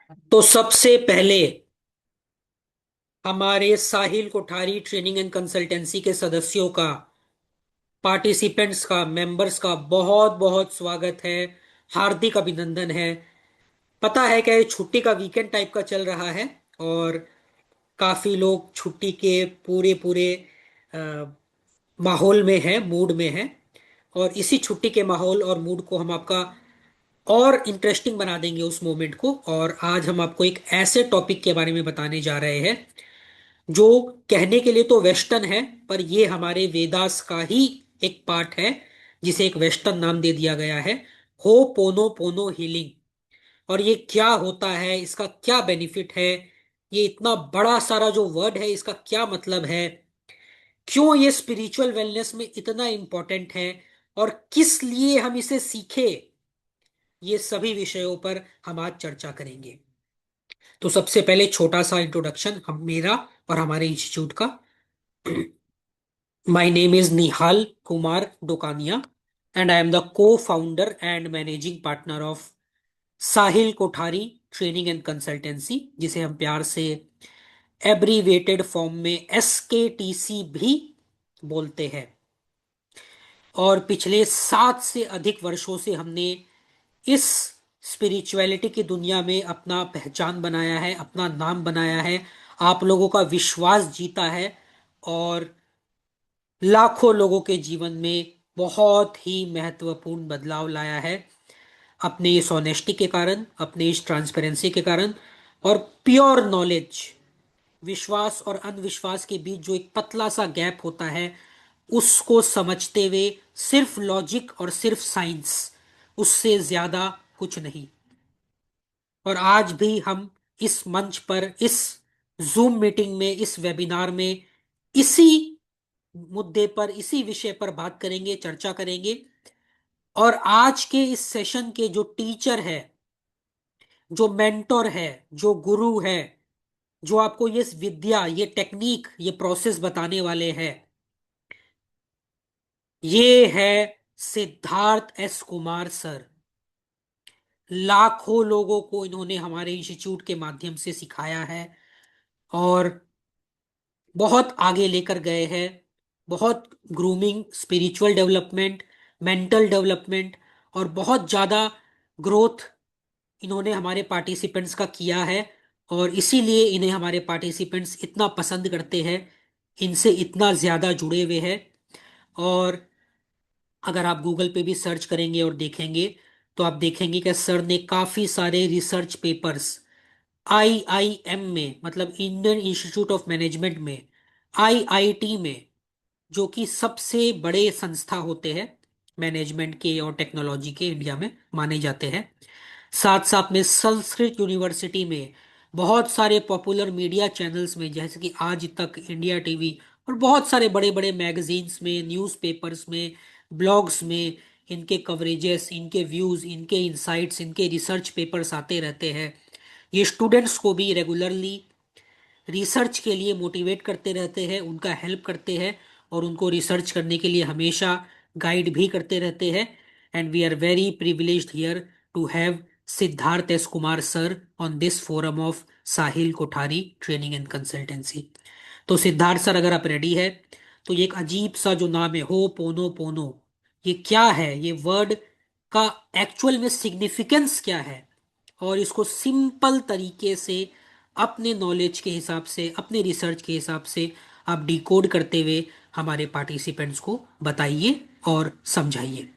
तो सबसे पहले हमारे साहिल कोठारी ट्रेनिंग एंड कंसल्टेंसी के सदस्यों का, पार्टिसिपेंट्स का, मेंबर्स का बहुत बहुत स्वागत है। हार्दिक अभिनंदन है। पता है क्या, ये छुट्टी का वीकेंड टाइप का चल रहा है और काफी लोग छुट्टी के पूरे पूरे अ, माहौल में हैं, मूड में हैं। और इसी छुट्टी के माहौल और मूड को हम आपका और इंटरेस्टिंग बना देंगे उस मोमेंट को। और आज हम आपको एक ऐसे टॉपिक के बारे में बताने जा रहे हैं जो कहने के लिए तो वेस्टर्न है, पर ये हमारे वेदास का ही एक पार्ट है, जिसे एक वेस्टर्न नाम दे दिया गया है। हो पोनो पोनो हीलिंग। और ये क्या होता है, इसका क्या बेनिफिट है, ये इतना बड़ा सारा जो वर्ड है इसका क्या मतलब है, क्यों ये स्पिरिचुअल वेलनेस में इतना इंपॉर्टेंट है, और किस लिए हम इसे सीखे, ये सभी विषयों पर हम आज चर्चा करेंगे। तो सबसे पहले छोटा सा इंट्रोडक्शन हम मेरा और हमारे इंस्टीट्यूट का। My name is Nihal Kumar Dokania, and I am the co-founder and managing partner of Sahil Kothari Training and Consultancy, जिसे हम प्यार से एब्रीवेटेड फॉर्म में SKTC भी बोलते हैं। और पिछले 7 से अधिक वर्षों से हमने इस स्पिरिचुअलिटी की दुनिया में अपना पहचान बनाया है, अपना नाम बनाया है, आप लोगों का विश्वास जीता है और लाखों लोगों के जीवन में बहुत ही महत्वपूर्ण बदलाव लाया है, अपने इस ऑनेस्टी के कारण, अपने इस ट्रांसपेरेंसी के कारण, और प्योर नॉलेज। विश्वास और अंधविश्वास के बीच जो एक पतला सा गैप होता है, उसको समझते हुए सिर्फ लॉजिक और सिर्फ साइंस, उससे ज्यादा कुछ नहीं। और आज भी हम इस मंच पर, इस जूम मीटिंग में, इस वेबिनार में इसी मुद्दे पर, इसी विषय पर बात करेंगे, चर्चा करेंगे। और आज के इस सेशन के जो टीचर है, जो मेंटोर है, जो गुरु है, जो आपको ये विद्या, ये टेक्निक, ये प्रोसेस बताने वाले हैं, ये है सिद्धार्थ S कुमार सर। लाखों लोगों को इन्होंने हमारे इंस्टीट्यूट के माध्यम से सिखाया है और बहुत आगे लेकर गए हैं। बहुत grooming, spiritual development, mental development और बहुत ज़्यादा ग्रोथ इन्होंने हमारे पार्टिसिपेंट्स का किया है। और इसीलिए इन्हें हमारे पार्टिसिपेंट्स इतना पसंद करते हैं, इनसे इतना ज़्यादा जुड़े हुए हैं। और अगर आप गूगल पे भी सर्च करेंगे और देखेंगे, तो आप देखेंगे कि सर ने काफ़ी सारे रिसर्च पेपर्स IIM में, मतलब इंडियन इंस्टीट्यूट ऑफ मैनेजमेंट में, IIT में, जो कि सबसे बड़े संस्था होते हैं मैनेजमेंट के और टेक्नोलॉजी के, इंडिया में माने जाते हैं। साथ साथ में संस्कृत यूनिवर्सिटी में, बहुत सारे पॉपुलर मीडिया चैनल्स में जैसे कि आज तक, इंडिया टीवी और बहुत सारे बड़े बड़े मैगजीन्स में, न्यूज़पेपर्स में, ब्लॉग्स में इनके कवरेजेस, इनके व्यूज़, इनके इंसाइट्स, इनके रिसर्च पेपर्स आते रहते हैं। ये स्टूडेंट्स को भी रेगुलरली रिसर्च के लिए मोटिवेट करते रहते हैं, उनका हेल्प करते हैं और उनको रिसर्च करने के लिए हमेशा गाइड भी करते रहते हैं। And we are very privileged here to have Siddharth S Kumar sir on this forum of Sahil Kothari training and consultancy. तो सिद्धार्थ सर, अगर आप रेडी है, तो ये एक अजीब सा जो नाम है, हो पोनो पोनो, ये क्या है, ये वर्ड का एक्चुअल में सिग्निफिकेंस क्या है, और इसको सिंपल तरीके से अपने नॉलेज के हिसाब से, अपने रिसर्च के हिसाब से आप डिकोड करते हुए हमारे पार्टिसिपेंट्स को बताइए और समझाइए।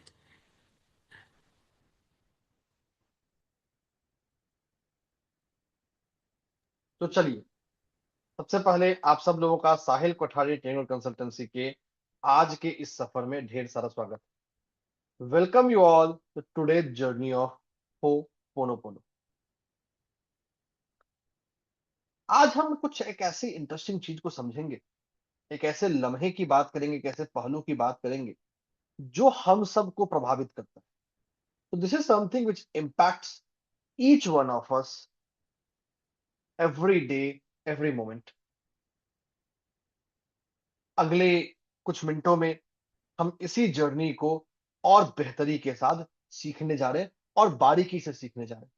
तो चलिए, सबसे पहले आप सब लोगों का साहिल कोठारी ट्रेनिंग कंसल्टेंसी के आज के इस सफर में ढेर सारा स्वागत। Welcome you all to today's journey of हो पोनो पोनो। आज हम कुछ एक ऐसी इंटरेस्टिंग चीज को समझेंगे, एक ऐसे लम्हे की बात करेंगे, एक ऐसे पहलू की बात करेंगे जो हम सबको प्रभावित करता है। तो this is something which impacts each one of us every day, every moment. अगले कुछ मिनटों में हम इसी जर्नी को और बेहतरी के साथ सीखने जा रहे हैं और बारीकी से सीखने जा रहे हैं।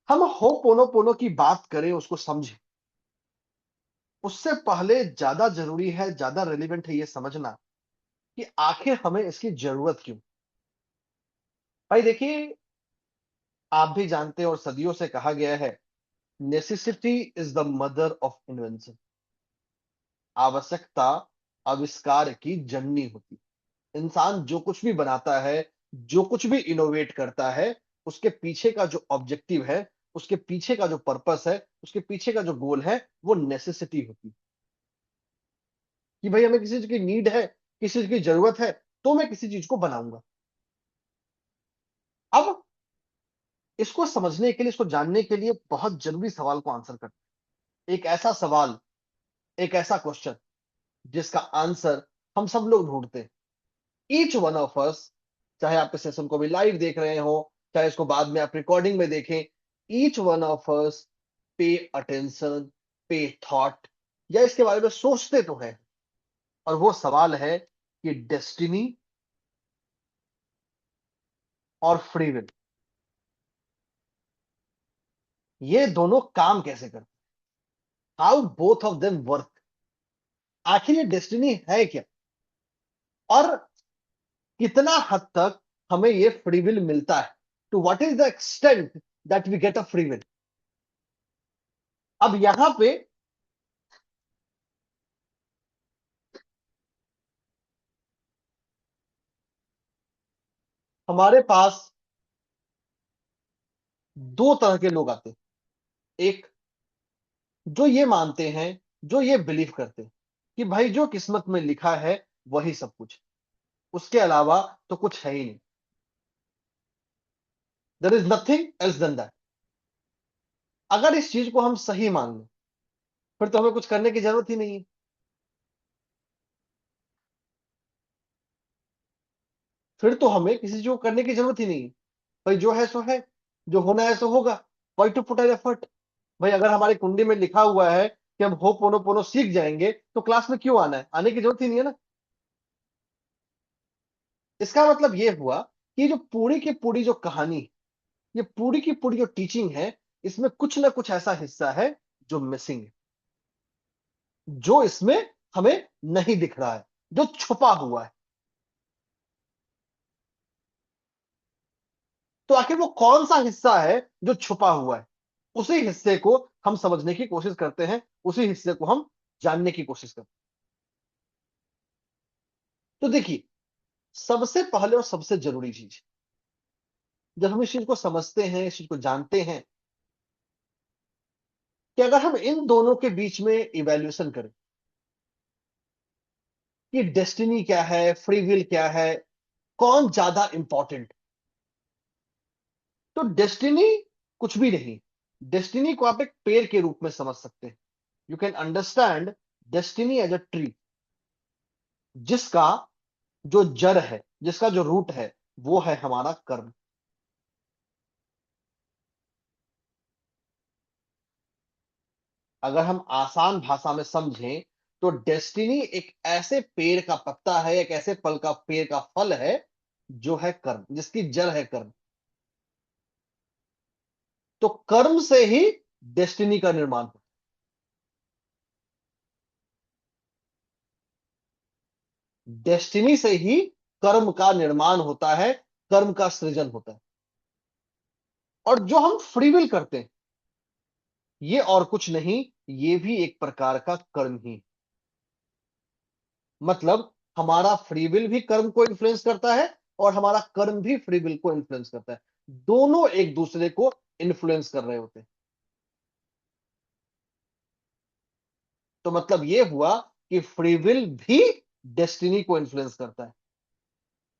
हम होपोनोपोनो की बात करें, उसको समझें, उससे पहले ज्यादा जरूरी है, ज्यादा रेलिवेंट है ये समझना कि आखिर हमें इसकी जरूरत क्यों। भाई देखिए, आप भी जानते हैं और सदियों से कहा गया है, necessity is the mother of invention. आवश्यकता आविष्कार की जननी होती। इंसान जो कुछ भी बनाता है, जो कुछ भी इनोवेट करता है, उसके पीछे का जो ऑब्जेक्टिव है, उसके पीछे का जो पर्पस है, उसके पीछे का जो गोल है, वो नेसेसिटी होती। कि भाई हमें किसी चीज की नीड है, किसी चीज की जरूरत है, तो मैं किसी चीज को बनाऊंगा। अब इसको समझने के लिए, इसको जानने के लिए बहुत जरूरी सवाल को आंसर करते हैं। एक ऐसा सवाल, एक ऐसा क्वेश्चन जिसका आंसर हम सब लोग ढूंढते हैं। ईच वन ऑफ अस, चाहे आप इस सेशन को भी लाइव देख रहे हो, चाहे इसको बाद में आप रिकॉर्डिंग में देखें, each one of us pay attention, पे थॉट, या इसके बारे में सोचते तो है। और वो सवाल है कि डेस्टिनी और फ्री विल, ये दोनों काम कैसे करते, how both of them work. आखिर ये डेस्टिनी है क्या, और कितना हद तक हमें ये फ्री विल मिलता है, to what is the extent that we get a free will. अब यहां पे हमारे पास दो तरह के लोग आते हैं। एक, जो ये मानते हैं, जो ये बिलीव करते हैं कि भाई जो किस्मत में लिखा है वही सब कुछ, उसके अलावा तो कुछ है ही नहीं, there is nothing else than that. अगर इस चीज को हम सही मान लें, फिर तो हमें कुछ करने की जरूरत ही नहीं है। फिर तो हमें किसी चीज को करने की जरूरत ही नहीं है। भाई जो है सो है, जो होना है सो होगा। Why to put an effort. भाई अगर हमारी कुंडी में लिखा हुआ है कि हम हो पोनो पोनो सीख जाएंगे, तो क्लास में क्यों आना है, आने की जरूरत ही नहीं है ना। इसका मतलब ये हुआ कि जो पूरी की पूरी जो कहानी, ये पूरी की पूरी जो टीचिंग है, इसमें कुछ ना कुछ ऐसा हिस्सा है जो मिसिंग है, जो इसमें हमें नहीं दिख रहा है, जो छुपा हुआ है। तो आखिर वो कौन सा हिस्सा है जो छुपा हुआ है, उसी हिस्से को हम समझने की कोशिश करते हैं, उसी हिस्से को हम जानने की कोशिश करते हैं। तो देखिए, सबसे पहले और सबसे जरूरी चीज, जब हम इस चीज को समझते हैं, इस चीज को जानते हैं, कि अगर हम इन दोनों के बीच में इवैल्यूएशन करें कि डेस्टिनी क्या है, फ्री विल क्या है, कौन ज्यादा इंपॉर्टेंट, तो डेस्टिनी कुछ भी नहीं। डेस्टिनी को आप एक पेड़ के रूप में समझ सकते हैं। You can understand destiny as a tree, जिसका जो जड़ है, जिसका जो रूट है, वो है हमारा कर्म। अगर हम आसान भाषा में समझें, तो डेस्टिनी एक ऐसे पेड़ का पत्ता है, एक ऐसे फल का, पेड़ का फल है, जो है कर्म, जिसकी जड़ है कर्म। तो कर्म से ही डेस्टिनी का निर्माण होता है, डेस्टिनी से ही कर्म का निर्माण होता है, कर्म का सृजन होता है। और जो हम फ्री विल करते हैं, ये और कुछ नहीं, ये भी एक प्रकार का कर्म ही। मतलब हमारा फ्री विल भी कर्म को इन्फ्लुएंस करता है, और हमारा कर्म भी फ्री विल को इन्फ्लुएंस करता है। दोनों एक दूसरे को इन्फ्लुएंस कर रहे होते हैं। तो मतलब ये हुआ कि फ्री विल भी डेस्टिनी को इन्फ्लुएंस करता है,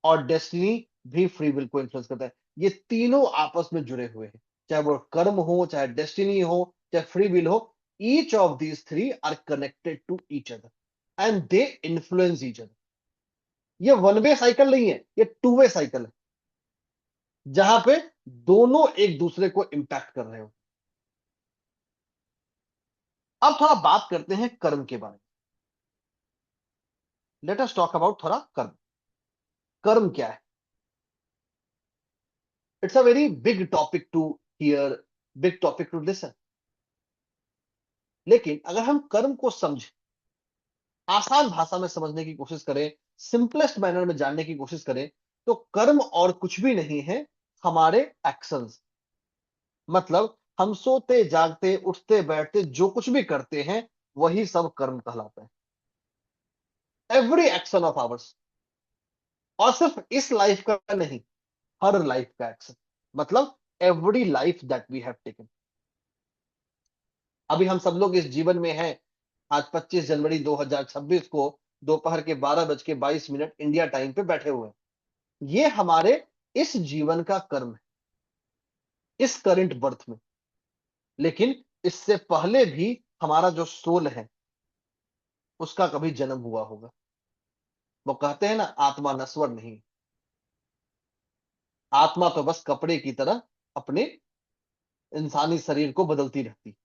और डेस्टिनी भी फ्री विल को इन्फ्लुएंस करता है। ये तीनों आपस में जुड़े हुए हैं, चाहे वो कर्म हो, चाहे डेस्टिनी हो, चाहे फ्री विल हो। Each of these three are connected to each other and they influence each other. ये वन वे साइकिल नहीं है, ये टू वे साइकिल है, जहां पे दोनों एक दूसरे को इंपैक्ट कर रहे हो। अब थोड़ा बात करते हैं कर्म के बारे में। लेट अस टॉक अबाउट थोड़ा कर्म। कर्म क्या है? It's a very big topic to hear, big topic to listen. लेकिन अगर हम कर्म को समझ, आसान भाषा में समझने की कोशिश करें, सिंपलेस्ट मैनर में जानने की कोशिश करें, तो कर्म और कुछ भी नहीं है, हमारे एक्शंस। मतलब हम सोते जागते उठते बैठते जो कुछ भी करते हैं, वही सब कर्म कहलाता है। एवरी एक्शन ऑफ आवर्स, और सिर्फ इस लाइफ का नहीं, हर लाइफ का एक्शन। मतलब every life that we have taken. अभी हम सब लोग इस जीवन में हैं। आज 25 जनवरी 2026 को दोपहर के 12:22 इंडिया टाइम पे बैठे हुए हैं। ये हमारे इस जीवन का कर्म है, इस करंट बर्थ में। लेकिन इससे पहले भी हमारा जो सोल है, उसका कभी जन्म हुआ होगा। वो कहते हैं ना, आत्मा नश्वर नहीं। आत्मा तो बस कपड़े की तरह अपने इंसानी शरीर को बदलती रहती।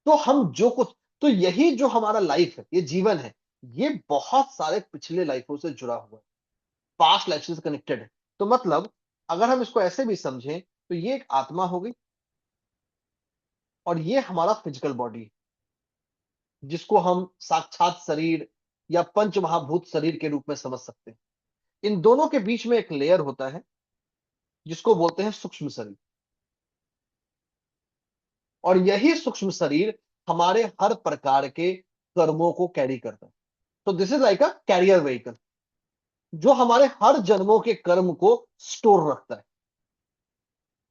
तो हम जो कुछ, तो यही जो हमारा लाइफ है, ये जीवन है, ये बहुत सारे पिछले लाइफों से जुड़ा हुआ है, पास्ट लाइफ से कनेक्टेड है। तो मतलब अगर हम इसको ऐसे भी समझें, तो ये एक आत्मा हो गई, और ये हमारा फिजिकल बॉडी है, जिसको हम साक्षात शरीर या पंच महाभूत शरीर के रूप में समझ सकते हैं। इन दोनों के बीच में एक लेयर होता है, जिसको बोलते हैं सूक्ष्म शरीर। और यही सूक्ष्म शरीर हमारे हर प्रकार के कर्मों को कैरी करता है। तो this is like a carrier vehicle, जो हमारे हर जन्मों के कर्म को स्टोर रखता है।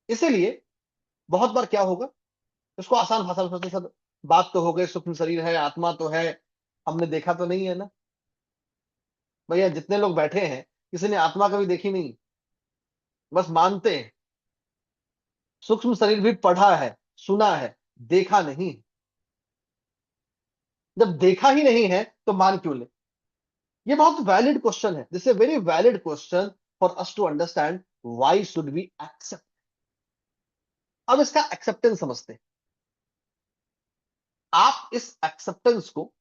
इसीलिए बहुत बार क्या होगा, इसको आसान भाषा में सोचते सर, बात तो हो गई, सूक्ष्म शरीर है, आत्मा तो है, हमने देखा तो नहीं है ना। भैया जितने लोग बैठे हैं, किसी ने आत्मा कभी देखी नहीं, बस मानते हैं। सूक्ष्म शरीर भी पढ़ा है, सुना है, देखा नहीं। जब देखा ही नहीं है तो मान क्यों ले? ये बहुत वैलिड क्वेश्चन है, this a very valid question for us to understand why should we accept. अब इसका एक्सेप्टेंस समझते हैं। आप इस एक्सेप्टेंस को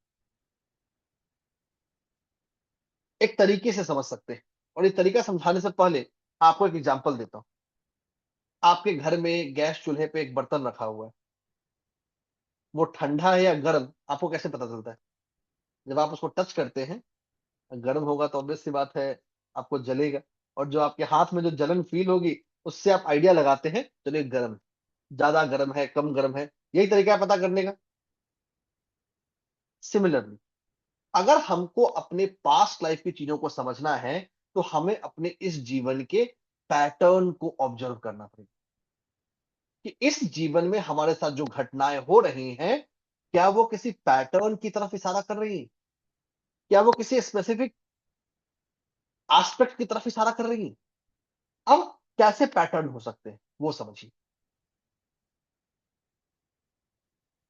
एक तरीके से समझ सकते हैं, और ये तरीका समझाने से पहले आपको एक एग्जांपल देता हूं। आपके घर में गैस चूल्हे पे एक बर्तन रखा हुआ है, वो ठंडा है या गर्म, आपको कैसे पता चलता है? जब आप उसको टच करते हैं, गर्म होगा तो ऑब्वियस सी बात है, आपको जलेगा। और जो आपके हाथ में जो जलन फील होगी, उससे आप आइडिया लगाते हैं, चलिए गर्म है, ज्यादा गर्म है, कम गर्म है। यही तरीका है पता करने का। सिमिलरली, अगर हमको अपने पास्ट लाइफ की चीजों को समझना है, तो हमें अपने इस जीवन के पैटर्न को ऑब्जर्व करना पड़ेगा, कि इस जीवन में हमारे साथ जो घटनाएं हो रही हैं, क्या वो किसी पैटर्न की तरफ इशारा कर रही हैं? क्या वो किसी स्पेसिफिक एस्पेक्ट की तरफ इशारा कर रही हैं? अब कैसे पैटर्न हो सकते हैं, वो समझिए।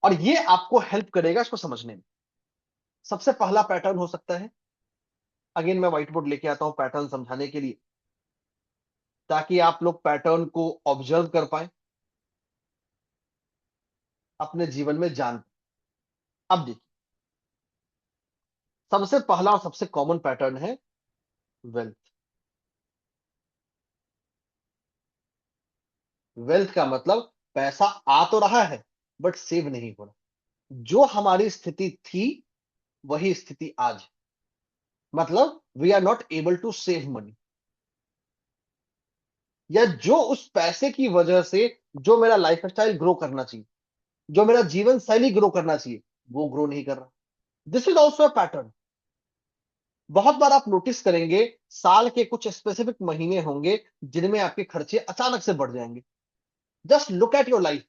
और ये आपको हेल्प करेगा इसको समझने में। सबसे पहला पैटर्न हो सकता है, अगेन मैं व्हाइट बोर्ड लेके आता हूं पैटर्न समझाने के लिए, ताकि आप लोग पैटर्न को ऑब्जर्व कर पाए, अपने जीवन में जान पाएं। अब देखिए, सबसे पहला और सबसे कॉमन पैटर्न है वेल्थ। वेल्थ का मतलब पैसा आ तो रहा है, बट सेव नहीं हो रहा। जो हमारी स्थिति थी, वही स्थिति आज है। मतलब we are not able to save money, या जो उस पैसे की वजह से जो मेरा लाइफ स्टाइल ग्रो करना चाहिए, जो मेरा जीवन शैली ग्रो करना चाहिए, वो ग्रो नहीं कर रहा। This is also a pattern. बहुत बार आप नोटिस करेंगे, साल के कुछ स्पेसिफिक महीने होंगे जिनमें आपके खर्चे अचानक से बढ़ जाएंगे। Just look at your life.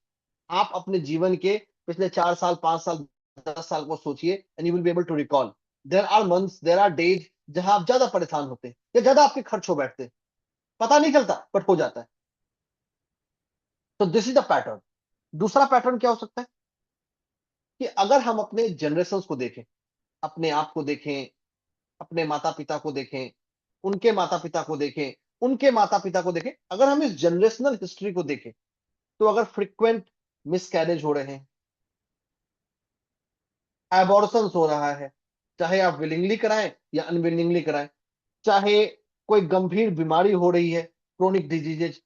आप अपने जीवन के पिछले 4 साल, 5 साल, 10 साल को सोचिए, and you will be able to recall. There are months, there are days जहां आप ज्यादा परेशान होते हैं, या ज्यादा आपके खर्च हो बैठते हैं, पता नहीं चलता बट हो जाता है। तो दिस इज द पैटर्न। दूसरा पैटर्न क्या हो सकता है, कि अगर हम अपने जनरेशन को देखें, अपने आप को देखें, अपने माता पिता को देखें, उनके माता पिता को देखें, उनके माता पिता को देखें, अगर हम इस जनरेशनल हिस्ट्री को देखें, तो अगर फ्रिक्वेंट मिसकैरेज हो रहे हैं, एबॉर्शन हो रहा है, चाहे आप विलिंगली कराएं या अनविलिंगली कराएं, चाहे कोई गंभीर बीमारी हो रही है, क्रोनिक डिजीजेज,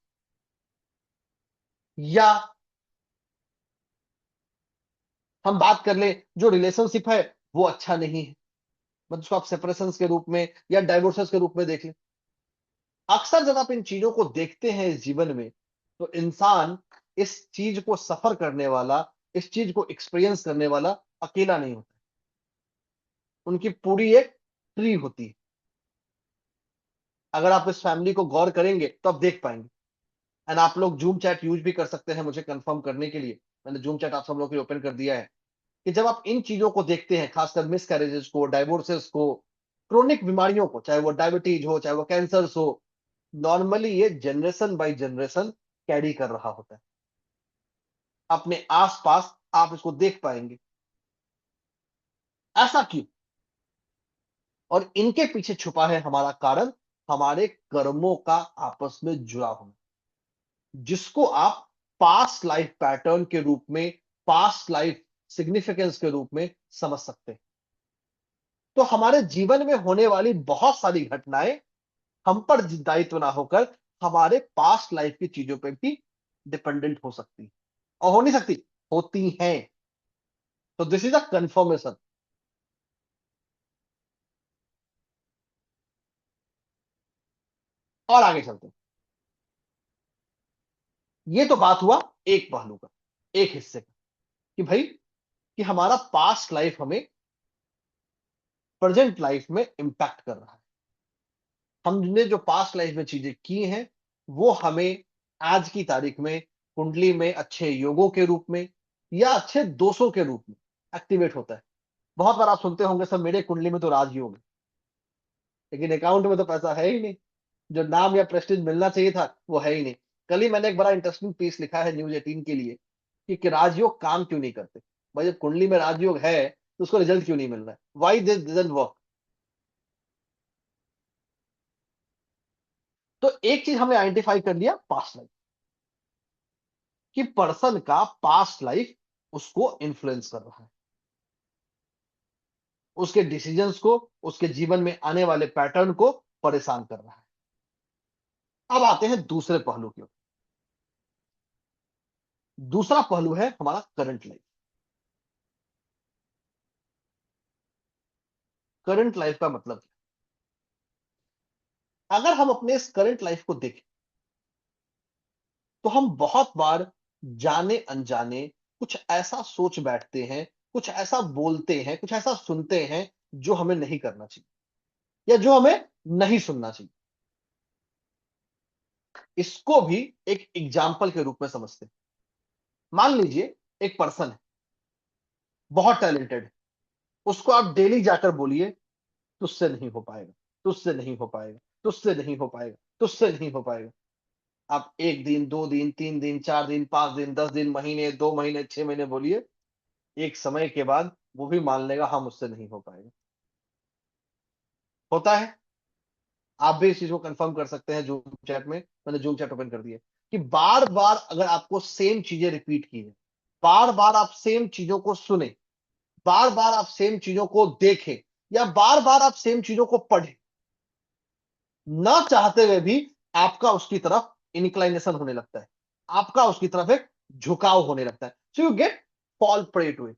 या हम बात कर ले जो रिलेशनशिप है वो अच्छा नहीं है, मतलब उसको आप सेपरेशन के रूप में या डाइवोर्सेस के रूप में देख लें। अक्सर जब आप इन चीजों को देखते हैं इस जीवन में, तो इंसान इस चीज को सफर करने वाला, इस चीज को एक्सपीरियंस करने वाला अकेला नहीं होता, उनकी पूरी एक ट्री होती है। अगर आप इस फैमिली को गौर करेंगे तो आप देख पाएंगे। एंड आप लोग जूम चैट यूज भी कर सकते हैं मुझे कंफर्म करने के लिए, मैंने जूम चैट आप सब लोग के लिए ओपन कर दिया है, कि जब आप इन चीजों को देखते हैं, खासकर मिस कैरेजेस को, डाइवोर्सेस को, क्रोनिक बीमारियों को, चाहे वो डायबिटीज हो, चाहे वो कैंसर हो, नॉर्मली ये जनरेशन बाय जनरेशन कैरी कर रहा होता है। अपने आसपास आप इसको देख पाएंगे। ऐसा क्यों? और इनके पीछे छुपा है हमारा कारण, हमारे कर्मों का आपस में जुड़ा होना, जिसको आप पास्ट लाइफ पैटर्न के रूप में, पास्ट लाइफ सिग्निफिकेंस के रूप में समझ सकते हैं। तो हमारे जीवन में होने वाली बहुत सारी घटनाएं हम पर दायित्व ना होकर हमारे पास्ट लाइफ की चीजों पर भी डिपेंडेंट हो सकती है, और हो नहीं सकती, होती हैं। तो दिस इज अ कंफर्मेशन। और आगे चलते हैं। ये तो बात हुआ एक पहलू का, एक हिस्से का, कि भाई कि हमारा पास्ट लाइफ हमें प्रेजेंट लाइफ में इंपैक्ट कर रहा है। हमने जो पास्ट लाइफ में चीजें की हैं वो हमें आज की तारीख में कुंडली में अच्छे योगों के रूप में या अच्छे दोषों के रूप में एक्टिवेट होता है। बहुत बार आप सुनते होंगे सर मेरे कुंडली में तो राजयोग है, लेकिन अकाउंट में तो पैसा है ही नहीं, जो नाम या प्रेस्टीज मिलना चाहिए था वो है ही नहीं। कल ही मैंने एक बड़ा इंटरेस्टिंग पीस लिखा है न्यूज 18 के लिए कि राजयोग काम क्यों नहीं करते। भाई जब कुंडली में राजयोग है तो उसको रिजल्ट क्यों नहीं मिल रहा है, वाई दिस डजंट वर्क। तो एक चीज हमने आइडेंटिफाई कर लिया, पास्ट लाइफ, कि पर्सन का पास्ट लाइफ उसको इन्फ्लुएंस कर रहा है, उसके डिसीजंस को, उसके जीवन में आने वाले पैटर्न को परेशान कर रहा है। अब आते हैं दूसरे पहलू की ओर। दूसरा पहलू है हमारा करंट लाइफ। करंट लाइफ का मतलब क्या? अगर हम अपने इस करंट लाइफ को देखें तो हम बहुत बार जाने अनजाने कुछ ऐसा सोच बैठते हैं, कुछ ऐसा बोलते हैं, कुछ ऐसा सुनते हैं जो हमें नहीं करना चाहिए या जो हमें नहीं सुनना चाहिए। इसको भी एक एग्जाम्पल के रूप में समझते हैं। मान लीजिए एक पर्सन है, बहुत टैलेंटेड है, उसको आप डेली जाकर बोलिए तुझसे नहीं हो पाएगा, तुझसे नहीं हो पाएगा, तुझसे नहीं हो पाएगा, तुझसे नहीं हो पाएगा। आप 1 दिन, 2 दिन, 3 दिन, 4 दिन, 5 दिन, 10 दिन, महीने, 2 महीने, 6 महीने बोलिए, एक समय के बाद वो भी मान लेगा हाँ मुझसे नहीं हो पाएगा। होता है। आप भी इस चीज को कंफर्म कर सकते हैं जूम चैट में, मैंने जूम चैट ओपन कर दिया, कि बार बार अगर आपको सेम चीजें रिपीट की है, बार बार आप सेम चीजों को सुने, बार बार आप सेम चीजों को देखें, या बार बार आप सेम चीजों को पढ़ें, ना चाहते हुए भी आपका उसकी तरफ इंक्लाइनेशन होने लगता है, आपका उसकी तरफ एक झुकाव होने लगता है। So you get fall prey to it.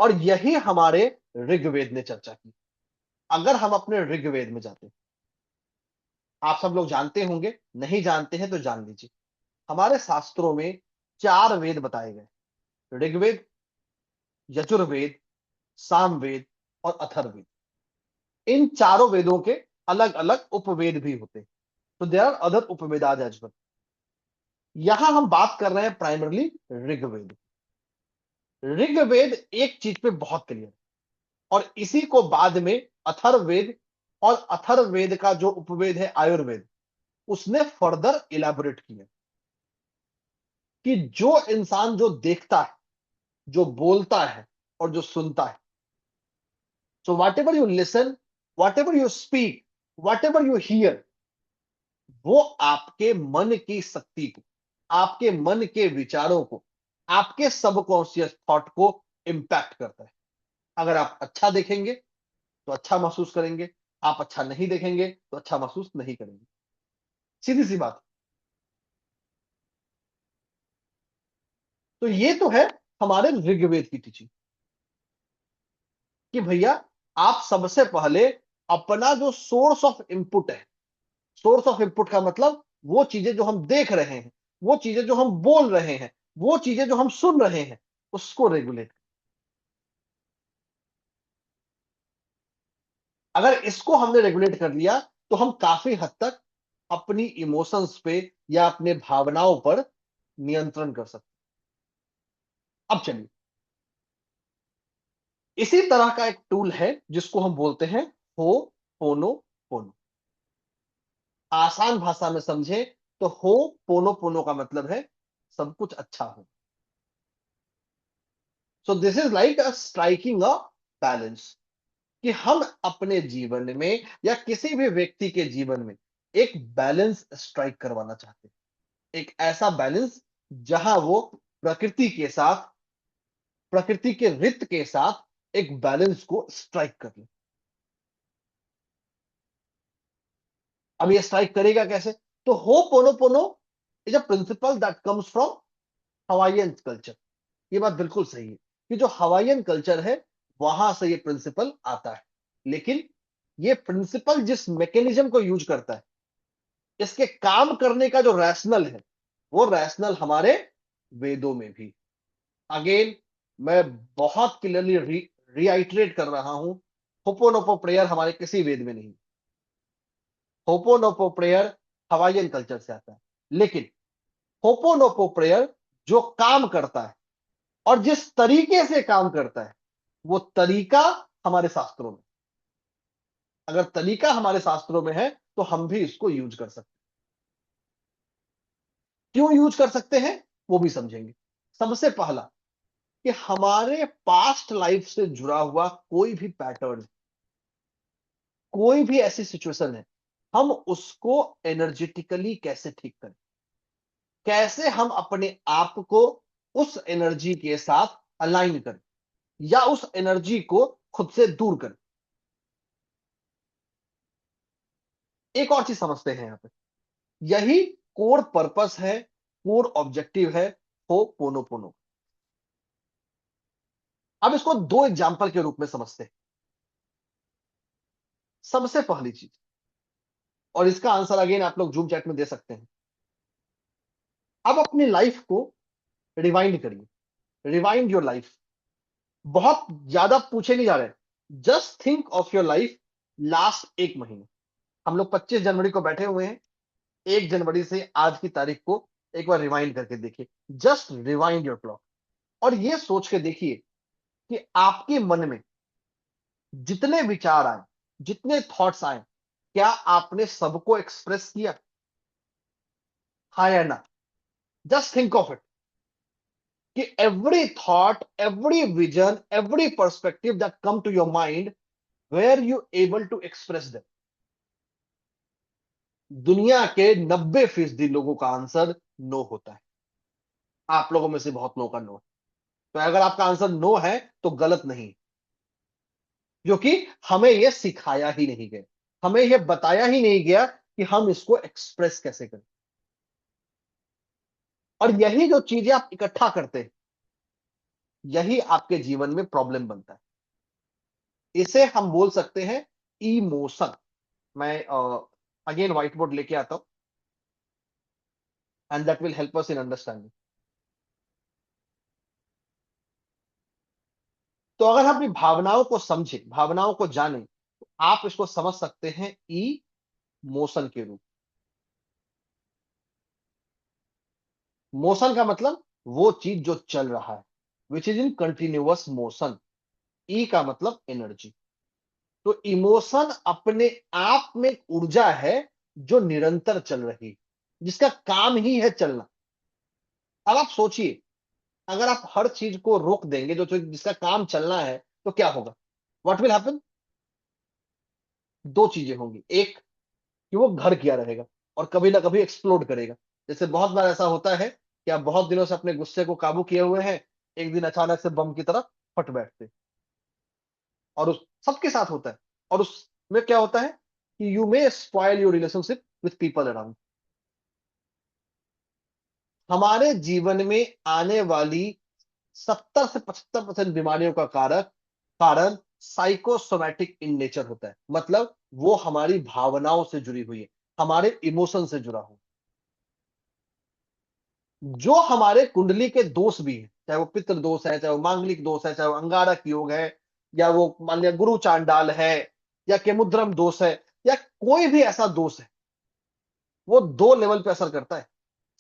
और यही हमारे ऋग्वेद ने चर्चा की। अगर हम अपने ऋग्वेद में जाते हैं, आप सब लोग जानते होंगे, नहीं जानते हैं तो जान लीजिए। हमारे शास्त्रों में 4 वेद बताए गए, ऋग्वेद, यजुर्वेद, सामवेद और अथर्ववेद। इन चारों वेदों के अलग अलग उपवेद भी होते हैं, तो there are other Upavedas as well. यहां हम बात कर रहे हैं प्राइमरली ऋग्वेद। ऋग्वेद एक चीज पे बहुत क्लियर है, और इसी को बाद में अथर्ववेद, और अथर्ववेद का जो उपवेद है आयुर्वेद, उसने फर्दर इलेबोरेट किया कि जो इंसान जो देखता है, जो बोलता है और जो सुनता है, so what ever you listen, what ever you speak, what ever you here, वो आपके मन की शक्ति को, आपके मन के विचारों को, आपके सबकॉन्शियस थॉट को इंपैक्ट करता है। अगर आप अच्छा देखेंगे तो अच्छा महसूस करेंगे, आप अच्छा नहीं देखेंगे तो अच्छा महसूस नहीं करेंगे, सीधी सी बात। तो ये तो है हमारे ऋग्वेद की टीचिंग कि भैया आप सबसे पहले अपना जो सोर्स ऑफ इनपुट है, सोर्स ऑफ इनपुट का मतलब वो चीजें जो हम देख रहे हैं, वो चीजें जो हम बोल रहे हैं, वो चीजें जो हम सुन रहे हैं, उसको रेगुलेट। अगर इसको हमने रेगुलेट कर लिया तो हम काफी हद तक अपनी इमोशंस पे या अपने भावनाओं पर नियंत्रण कर सकते हैं। अब चलिए, इसी तरह का एक टूल है जिसको हम बोलते हैं हो पोनो पोनो। आसान भाषा में समझे तो हो पोनो पोनो का मतलब है सब कुछ अच्छा हो। सो this is like a striking a balance, कि हम अपने जीवन में या किसी भी व्यक्ति के जीवन में एक बैलेंस स्ट्राइक करवाना चाहते हैं। एक ऐसा बैलेंस जहां वो प्रकृति के साथ, प्रकृति के रित के साथ एक बैलेंस को स्ट्राइक कर ले। अब ये स्ट्राइक करेगा कैसे? तो ho'oponopono is a principle that comes from Hawaiian culture. ये बात बिल्कुल सही है कि जो हवाईयन कल्चर है वहां से ये प्रिंसिपल आता है। लेकिन ये प्रिंसिपल जिस मैकेनिज्म को यूज करता है, इसके काम करने का जो रैशनल है, वो रैशनल हमारे वेदों में भी। अगेन मैं बहुत क्लियरली रीआइटरेट कर रहा हूं, होपोनोपो प्रेयर हमारे किसी वेद में नहीं। होपोनोपो प्रेयर हवाईयन कल्चर से आता है। लेकिन होपोनोपो प्रेयर जो काम करता है और जिस तरीके से काम करता है, वो तरीका हमारे शास्त्रों में, अगर तरीका हमारे शास्त्रों में है तो हम भी इसको यूज कर सकते हैं। क्यों यूज कर सकते हैं वो भी समझेंगे। सबसे पहला कि हमारे पास्ट लाइफ से जुड़ा हुआ कोई भी पैटर्न, कोई भी ऐसी सिचुएशन है, हम उसको एनर्जेटिकली कैसे ठीक करें, कैसे हम अपने आप को उस एनर्जी के साथ अलाइन करें या उस एनर्जी को खुद से दूर करें। एक और चीज समझते हैं यहां पे, यही कोर पर्पस है, कोर ऑब्जेक्टिव है हो पोनो पोनो। अब इसको दो एग्जांपल के रूप में समझते हैं। सबसे पहली चीज, और इसका आंसर अगेन आप लोग जूम चैट में दे सकते हैं, अब अपनी लाइफ को रिवाइंड करिए, रिवाइंड योर लाइफ। बहुत ज्यादा पूछे नहीं जा रहे, just think of your life last एक महीने। हम लोग 25 जनवरी को बैठे हुए हैं, 1 जनवरी से आज की तारीख को एक बार रिवाइंड करके देखिए, जस्ट रिवाइंड योर क्लॉक। और ये सोच के देखिए कि आपके मन में जितने विचार आए, जितने थॉट्स आए, क्या आपने सबको एक्सप्रेस किया, हाँ या ना? जस्ट थिंक ऑफ इट कि every thought, every vision, every perspective that come to your mind, where you able to express them. दुनिया के 90% लोगों का आंसर नो होता है। आप लोगों में से बहुत लोगों का नो है। तो अगर आपका आंसर नो है तो गलत नहीं, क्योंकि हमें यह सिखाया ही नहीं गया, हमें यह बताया ही नहीं गया कि हम इसको एक्सप्रेस कैसे करें। और यही जो चीजें आप इकट्ठा करते हैं, यही आपके जीवन में प्रॉब्लम बनता है। इसे हम बोल सकते हैं इमोशन। मैं अगेन व्हाइट बोर्ड लेके आता हूं, and that will help us in understanding. तो अगर हम अपनी भावनाओं को समझे, भावनाओं को जाने, तो आप इसको समझ सकते हैं मोशन के रूप। मोशन का मतलब वो चीज जो चल रहा है, which is in continuous motion. E का मतलब एनर्जी। तो इमोशन अपने आप में एक ऊर्जा है जो निरंतर चल रही है, जिसका काम ही है चलना। अब आप सोचिए, अगर आप हर चीज को रोक देंगे जो जिसका काम चलना है, तो क्या होगा? What will happen? दो चीजें होंगी, एक कि वो घर किया रहेगा और कभी ना कभी एक्सप्लोड करेगा। जैसे बहुत बार ऐसा होता है कि आप बहुत दिनों से अपने गुस्से को काबू किए हुए हैं, एक दिन अचानक से बम की तरह फट बैठते, और उस सबके साथ होता है। और उस में क्या होता है कि you may spoil your relationship with people around. हमारे जीवन में आने वाली 70 से 75% बीमारियों का कारक कारण साइकोसोमैटिक इन नेचर होता है, मतलब वो हमारी भावनाओं से जुड़ी हुई है, हमारे इमोशन से जुड़ा हुआ। जो हमारे कुंडली के दोष भी है, चाहे वो पितृ दोष है, चाहे वो मांगलिक दोष है, चाहे वो अंगारक योग है, या वो मान लिया गुरु चांडाल है, या केमुद्रम दोष है, या कोई भी ऐसा दोष है, वो दो लेवल पे असर करता है।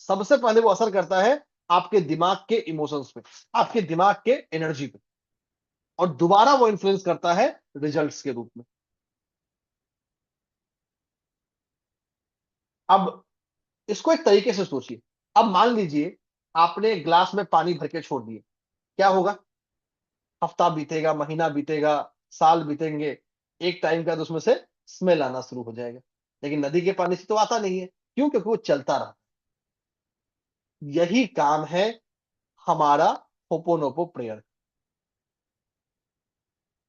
सबसे पहले वो असर करता है आपके दिमाग के इमोशंस पे, आपके दिमाग के एनर्जी पे, और दोबारा वो इन्फ्लुएंस करता है रिजल्ट्स के रूप में। अब इसको एक तरीके से सोचिए। अब मान लीजिए आपने एक ग्लास में पानी भर के छोड़ दिए, क्या होगा? हफ्ता बीतेगा, महीना बीतेगा, साल बीतेंगे, एक टाइम का तो उसमें से स्मेल आना शुरू हो जाएगा। लेकिन नदी के पानी से तो आता नहीं है, क्यों? क्योंकि वो चलता रहा। यही काम है हमारा होपोनोपो प्रेयर।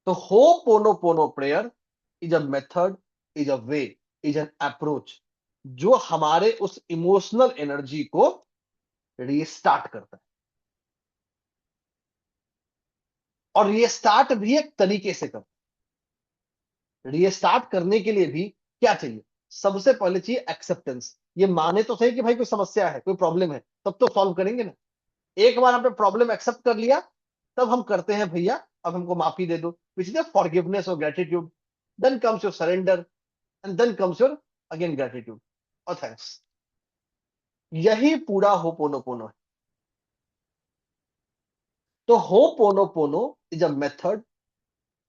तो ho'oponopono prayer is a method, is a way, is an approach, जो हमारे उस इमोशनल एनर्जी को रीस्टार्ट करता है। और रीस्टार्ट भी एक तरीके से करता है। रीस्टार्ट करने के लिए भी क्या चाहिए? सबसे पहले चाहिए एक्सेप्टेंस। ये माने तो सही कि भाई कोई समस्या है, कोई प्रॉब्लम है, तब तो सॉल्व करेंगे ना। एक बार हमने प्रॉब्लम एक्सेप्ट कर लिया, तब हम करते हैं भैया अब हमको माफी दे दो, विच इज फॉरगिवनेस और gratitude. Then comes your surrender, and then comes your again gratitude और थैंक्स। यही पूरा होपोनोपोनो है। तो होपोनोपोनो इज अ मेथड,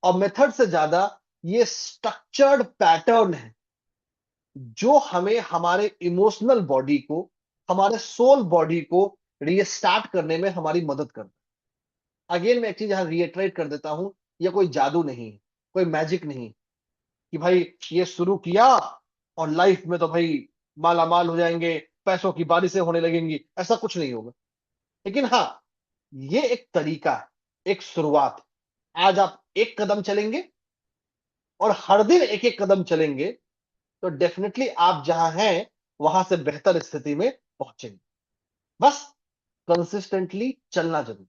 और मेथड से ज्यादा ये स्ट्रक्चर्ड पैटर्न है, जो हमें हमारे इमोशनल बॉडी को, हमारे सोल बॉडी को रीस्टार्ट करने में हमारी मदद करता है। अगेन मैं एक चीज यहां रिएटरेट कर देता हूं, ये कोई जादू नहीं है, कोई मैजिक नहीं है कि भाई ये शुरू किया और लाइफ में तो भाई माला माल हो जाएंगे, पैसों की बारिशें होने लगेंगी, ऐसा कुछ नहीं होगा। लेकिन हाँ, ये एक तरीका है, एक शुरुआत है। आज आप एक कदम चलेंगे और हर दिन एक एक कदम चलेंगे, तो डेफिनेटली आप जहां हैं वहां से बेहतर स्थिति में पहुंचेंगे। बस कंसिस्टेंटली चलना जरूरी।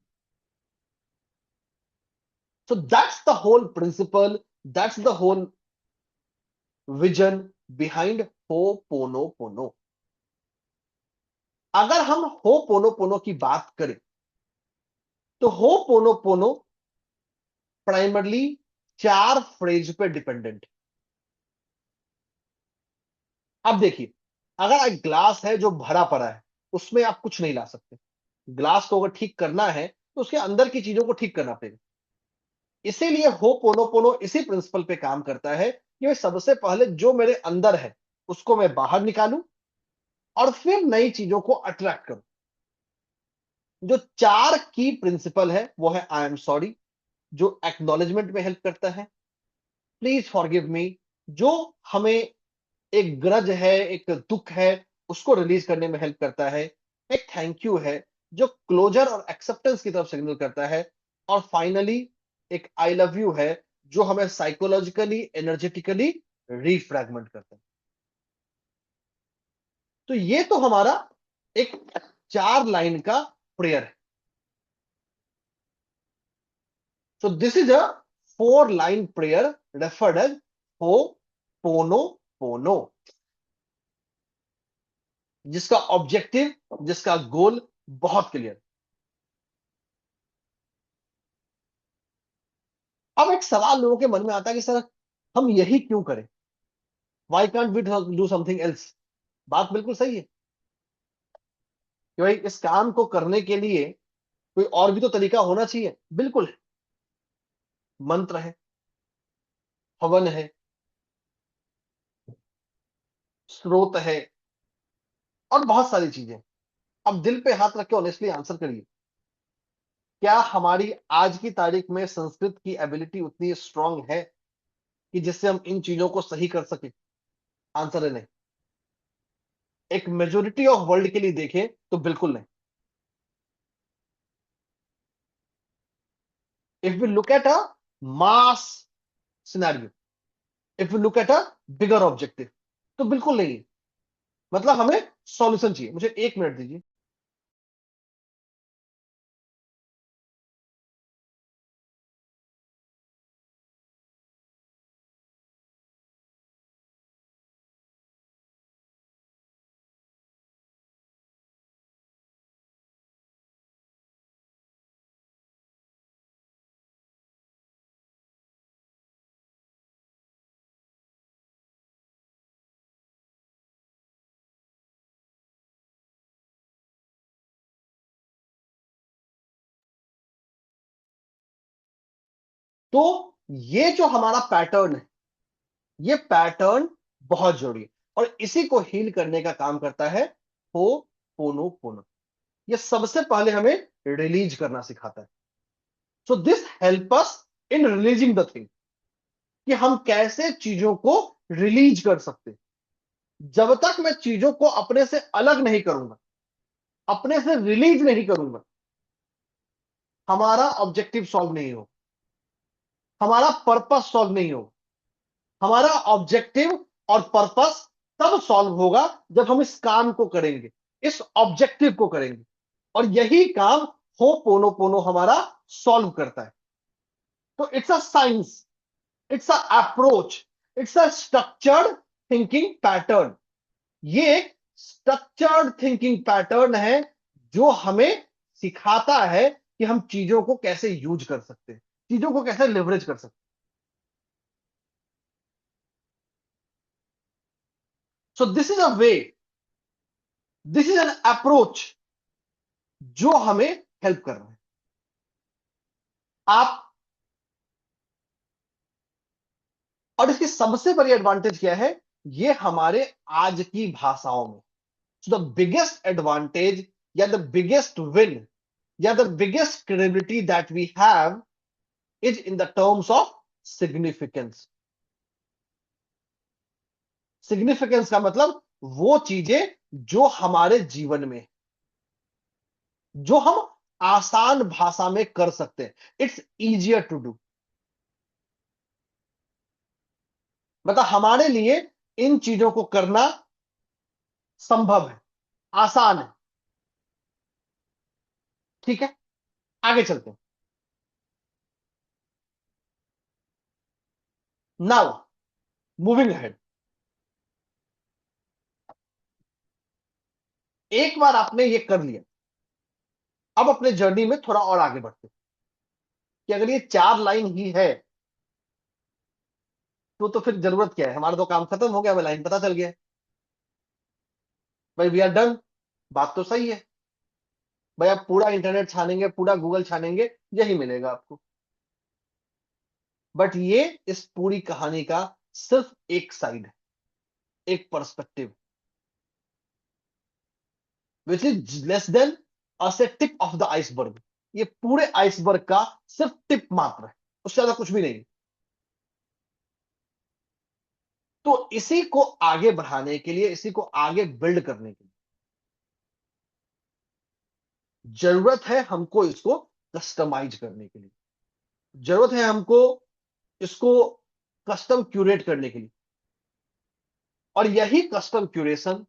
So that's the whole principle, that's the whole vision behind हो पोनो पोनो। अगर हम हो पोनो पोनो की बात करें, तो हो पोनो पोनो प्राइमरली 4 फ्रेज पे डिपेंडेंट। अब देखिए, अगर एक ग्लास है जो भरा पड़ा है, उसमें आप कुछ नहीं ला सकते। ग्लास को अगर ठीक करना है तो उसके अंदर की चीजों को ठीक करना पड़ेगा। इसीलिए हो पोनो पोनो इसी प्रिंसिपल पे काम करता है कि मैं सबसे पहले जो मेरे अंदर है उसको मैं बाहर निकालूं, और फिर नई चीजों को अट्रैक्ट करूं। जो 4 की प्रिंसिपल है वो है आई एम सॉरी, जो एक्नॉलेजमेंट में हेल्प करता है। प्लीज फॉरगिव मी, जो हमें एक ग्रज है, एक दुख है, उसको रिलीज करने में हेल्प करता है। एक थैंक यू है, जो क्लोजर और एक्सेप्टेंस की तरफ सिग्नल करता है। और फाइनली एक आई लव यू है, जो हमें साइकोलॉजिकली एनर्जेटिकली रीफ्रैगमेंट करता है। तो ये तो हमारा एक 4 लाइन का प्रेयर है। So this is a 4 line prayer referred as हो पोनो पोनो, जिसका ऑब्जेक्टिव, जिसका गोल बहुत क्लियर। अब एक सवाल लोगों के मन में आता है कि सर हम यही क्यों करें, why can't we do something else. बात बिल्कुल सही है कि भाई इस काम को करने के लिए कोई और भी तो तरीका होना चाहिए। बिल्कुल है, मंत्र है, हवन है, स्रोत है, और बहुत सारी चीजें। अब दिल पे हाथ रख के ऑनेस्टली आंसर करिए, क्या हमारी आज की तारीख में संस्कृत की एबिलिटी उतनी स्ट्रांग है कि जिससे हम इन चीजों को सही कर सके? आंसर है नहीं। एक मेजोरिटी ऑफ वर्ल्ड के लिए देखें तो बिल्कुल नहीं। If we look at a mass scenario, if you look at a bigger objective, तो बिल्कुल नहीं है। मतलब हमें सॉल्यूशन चाहिए। मुझे 1 मिनट दीजिए। तो ये जो हमारा पैटर्न है, ये पैटर्न बहुत जरूरी है, और इसी को हील करने का काम करता है हो पोनो पोनो। ये सबसे पहले हमें रिलीज करना सिखाता है। So this help us in releasing the thing, कि हम कैसे चीजों को रिलीज कर सकते हैं। जब तक मैं चीजों को अपने से अलग नहीं करूंगा, अपने से रिलीज नहीं करूंगा, हमारा ऑब्जेक्टिव सॉल्व नहीं हो, हमारा पर्पस सॉल्व नहीं हो। हमारा ऑब्जेक्टिव और पर्पस तब सॉल्व होगा जब हम इस काम को करेंगे, इस ऑब्जेक्टिव को करेंगे। और यही काम हो पोनो पोनो हमारा सॉल्व करता है। तो it's a science, it's a approach, it's a structured thinking pattern. ये एक स्ट्रक्चर्ड थिंकिंग पैटर्न है जो हमें सिखाता है कि हम चीजों को कैसे यूज कर सकते हैं, चीजों को कैसे लेवरेज कर सकते हैं। सो this is a way, this is an approach जो हमें हेल्प कर रहा है। आप, और इसकी सबसे बड़ी एडवांटेज क्या है, ये हमारे आज की भाषाओं में। सो द बिगेस्ट एडवांटेज, या द बिगेस्ट विन, या the biggest credibility that we have is in the terms of significance. Significance का मतलब वो चीजें जो हमारे जीवन में, जो हम आसान भाषा में कर सकते हैं। It's easier to do. मतलब हमारे लिए इन चीजों को करना संभव है, आसान है। ठीक है, आगे चलते हैं। नाउ मूविंग अहेड, एक बार आपने ये कर लिया, अब अपने जर्नी में थोड़ा और आगे बढ़ते हैं। कि अगर ये 4 लाइन ही है, तो फिर जरूरत क्या है, हमारा तो काम खत्म हो गया, हमें लाइन पता चल गया। भाई वी आर डन। बात तो सही है। भाई आप पूरा इंटरनेट छानेंगे, पूरा गूगल छानेंगे, यही मिलेगा आपको। बट ये इस पूरी कहानी का सिर्फ एक साइड है, एक perspective, which is less than us A tip of the iceberg. ये पूरे आइसबर्ग का सिर्फ टिप मात्र है, उससे ज्यादा कुछ भी नहीं। तो इसी को आगे बढ़ाने के लिए, इसी को आगे बिल्ड करने के लिए जरूरत है हमको इसको कस्टमाइज करने के लिए, जरूरत है हमको इसको कस्टम क्यूरेट करने के लिए। और यही कस्टम क्यूरेशन,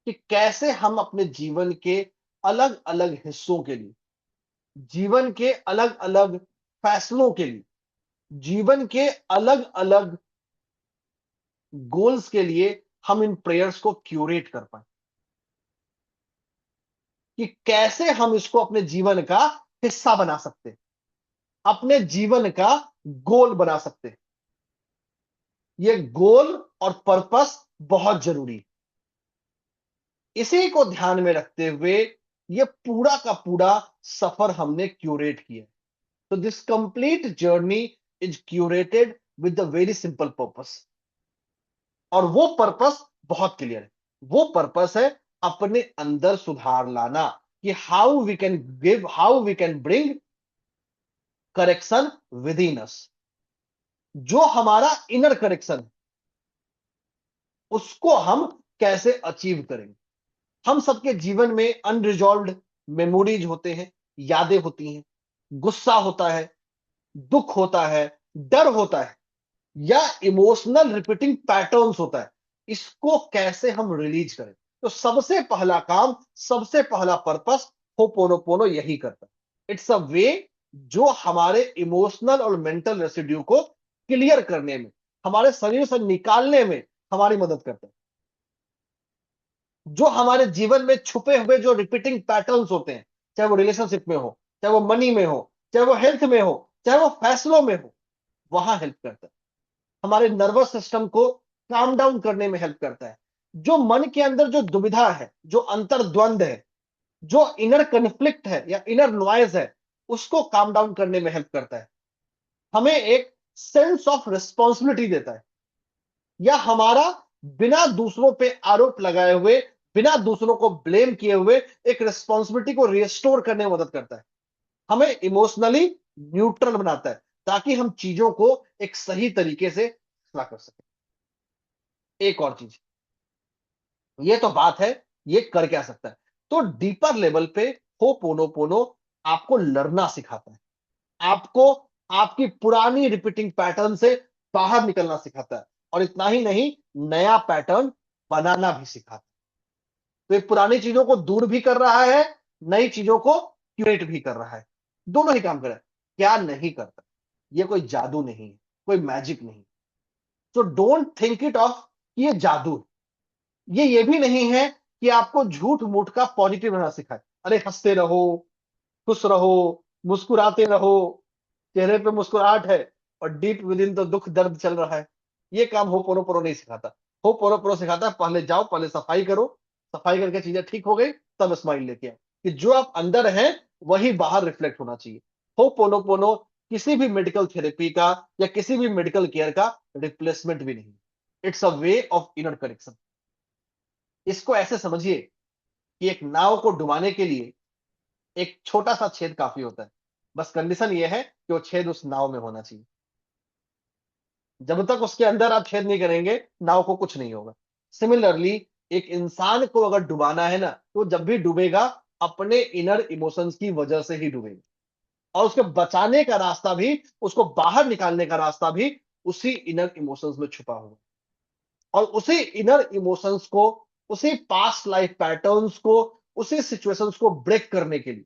कि कैसे हम अपने जीवन के अलग अलग हिस्सों के लिए, जीवन के अलग अलग फैसलों के लिए, जीवन के अलग अलग गोल्स के लिए हम इन प्रेयर्स को क्यूरेट कर पाए। कि कैसे हम इसको अपने जीवन का हिस्सा बना सकते हैं, अपने जीवन का गोल बना सकते हैं। ये गोल और पर्पस बहुत जरूरी है। इसी को ध्यान में रखते हुए ये पूरा का पूरा सफर हमने क्यूरेट किया। तो this complete journey is curated with the very simple purpose. और वो पर्पस बहुत क्लियर है। वो पर्पस है अपने अंदर सुधार लाना, कि how we can give, how we can bring correction within us. जो हमारा इनर करेक्शन है, उसको हम कैसे अचीव करेंगे। हम सबके जीवन में अनरिजॉल्व्ड मेमोरीज होते हैं, यादें होती हैं, गुस्सा होता है, दुख होता है, डर होता है। या इमोशनल रिपीटिंग पैटर्न्स होता है, इसको कैसे हम रिलीज करें। तो सबसे पहला काम, सबसे पहला पर्पस होपोनोपोनो यही करता है। इट्स अ वे जो हमारे इमोशनल और मेंटल रेसिड्यू को क्लियर करने में, हमारे शरीर से निकालने में हमारी मदद करता है। जो हमारे जीवन में छुपे हुए जो रिपीटिंग पैटर्न्स होते हैं, चाहे वो रिलेशनशिप में हो, चाहे वो मनी में हो, चाहे वो हेल्थ में हो, चाहे वो फैसलों में हो, वहां हेल्प करता है। हमारे नर्वस सिस्टम को काम डाउन करने में हेल्प करता है। जो मन के अंदर जो दुविधा है, जो अंतर्द्वंद है, जो इनर कन्फ्लिक्ट है या इनर नॉइज है, उसको काम डाउन करने में हेल्प करता है। हमें एक सेंस ऑफ रिस्पॉन्सिबिलिटी देता है, या हमारा बिना दूसरों पे आरोप लगाए हुए, बिना दूसरों को ब्लेम किए हुए एक रिस्पॉन्सिबिलिटी को रिस्टोर करने में मदद करता है। हमें इमोशनली न्यूट्रल बनाता है ताकि हम चीजों को एक सही तरीके से फैसला कर सकें। एक और चीज, ये तो बात है, ये कर क्या सकता है। तो डीपर लेवल पे होपोनोपोनो आपको लड़ना सिखाता है, आपको आपकी पुरानी रिपीटिंग पैटर्न से बाहर निकलना सिखाता है, और इतना ही नहीं, नया पैटर्न बनाना भी सिखाता है। तो ये पुरानी चीजों को दूर भी कर रहा है, नई चीजों को क्रिएट भी कर रहा है, दोनों ही काम कर रहा है। क्या नहीं करता, ये कोई जादू नहीं है, कोई मैजिक नहीं। तो डोंट थिंक इट ऑफ ये जादू है। ये भी नहीं है कि आपको झूठ मूठ का पॉजिटिव रहना सिखाए। अरे हंसते रहो, खुश रहो, मुस्कुराते रहो, चेहरे पे मुस्कुराहट है और डीप विद इन तो दुख दर्द चल रहा है। ये काम होपोनोपोनो नहीं सिखाता। होपोनोपोनो सिखाता है पहले जाओ, पहले सफाई करो, सफाई करके चीजें ठीक हो गई, तब स्माइल लेके आओ, कि जो आप अंदर हैं वही बाहर रिफ्लेक्ट होना चाहिए। होपोनोपोनो किसी भी मेडिकल थेरेपी का या किसी भी मेडिकल केयर का रिप्लेसमेंट भी नहीं। It's a way of inner correction. इसको ऐसे समझिए कि एक नाव को डुबाने के लिए एक छोटा सा छेद काफी होता है, बस कंडीशन ये है कि वो छेद उस नाव में होना चाहिए। जब तक उसके अंदर आप छेद नहीं करेंगे, नाव को कुछ नहीं होगा। सिमिलरली, एक इंसान को अगर डुबाना है ना, तो जब भी डूबेगा, अपने इनर इमोशंस की वजह से ही डूबेगा, और उसके बचाने का रास्ता भी, उसको बाहर निकालने का रास्ता भी उसी इनर इमोशंस में छुपा हुआ। और उसी इनर इमोशंस को, उसी पास्ट लाइफ पैटर्न्स को, उसी सिचुएशंस को ब्रेक करने के लिए,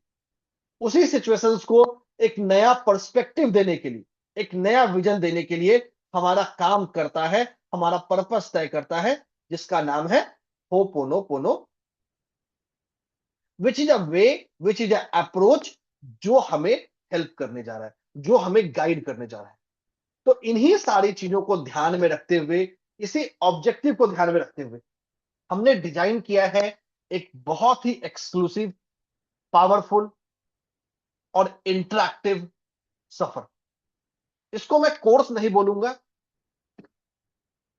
उसी सिचुएशंस को एक नया पर्सपेक्टिव देने के लिए, एक नया विजन देने के लिए हमारा काम करता है, हमारा पर्पस तय करता है, जिसका नाम है ho'oponopono, which is a way, which is a approach, जो हमें हेल्प करने जा रहा है, जो हमें गाइड करने जा रहा है। तो इन्हीं सारी चीजों को ध्यान में रखते हुए, इसी ऑब्जेक्टिव को ध्यान में रखते हुए, हमने डिजाइन किया है एक बहुत ही एक्सक्लूसिव, पावरफुल और इंटरैक्टिव सफर। इसको मैं कोर्स नहीं बोलूंगा,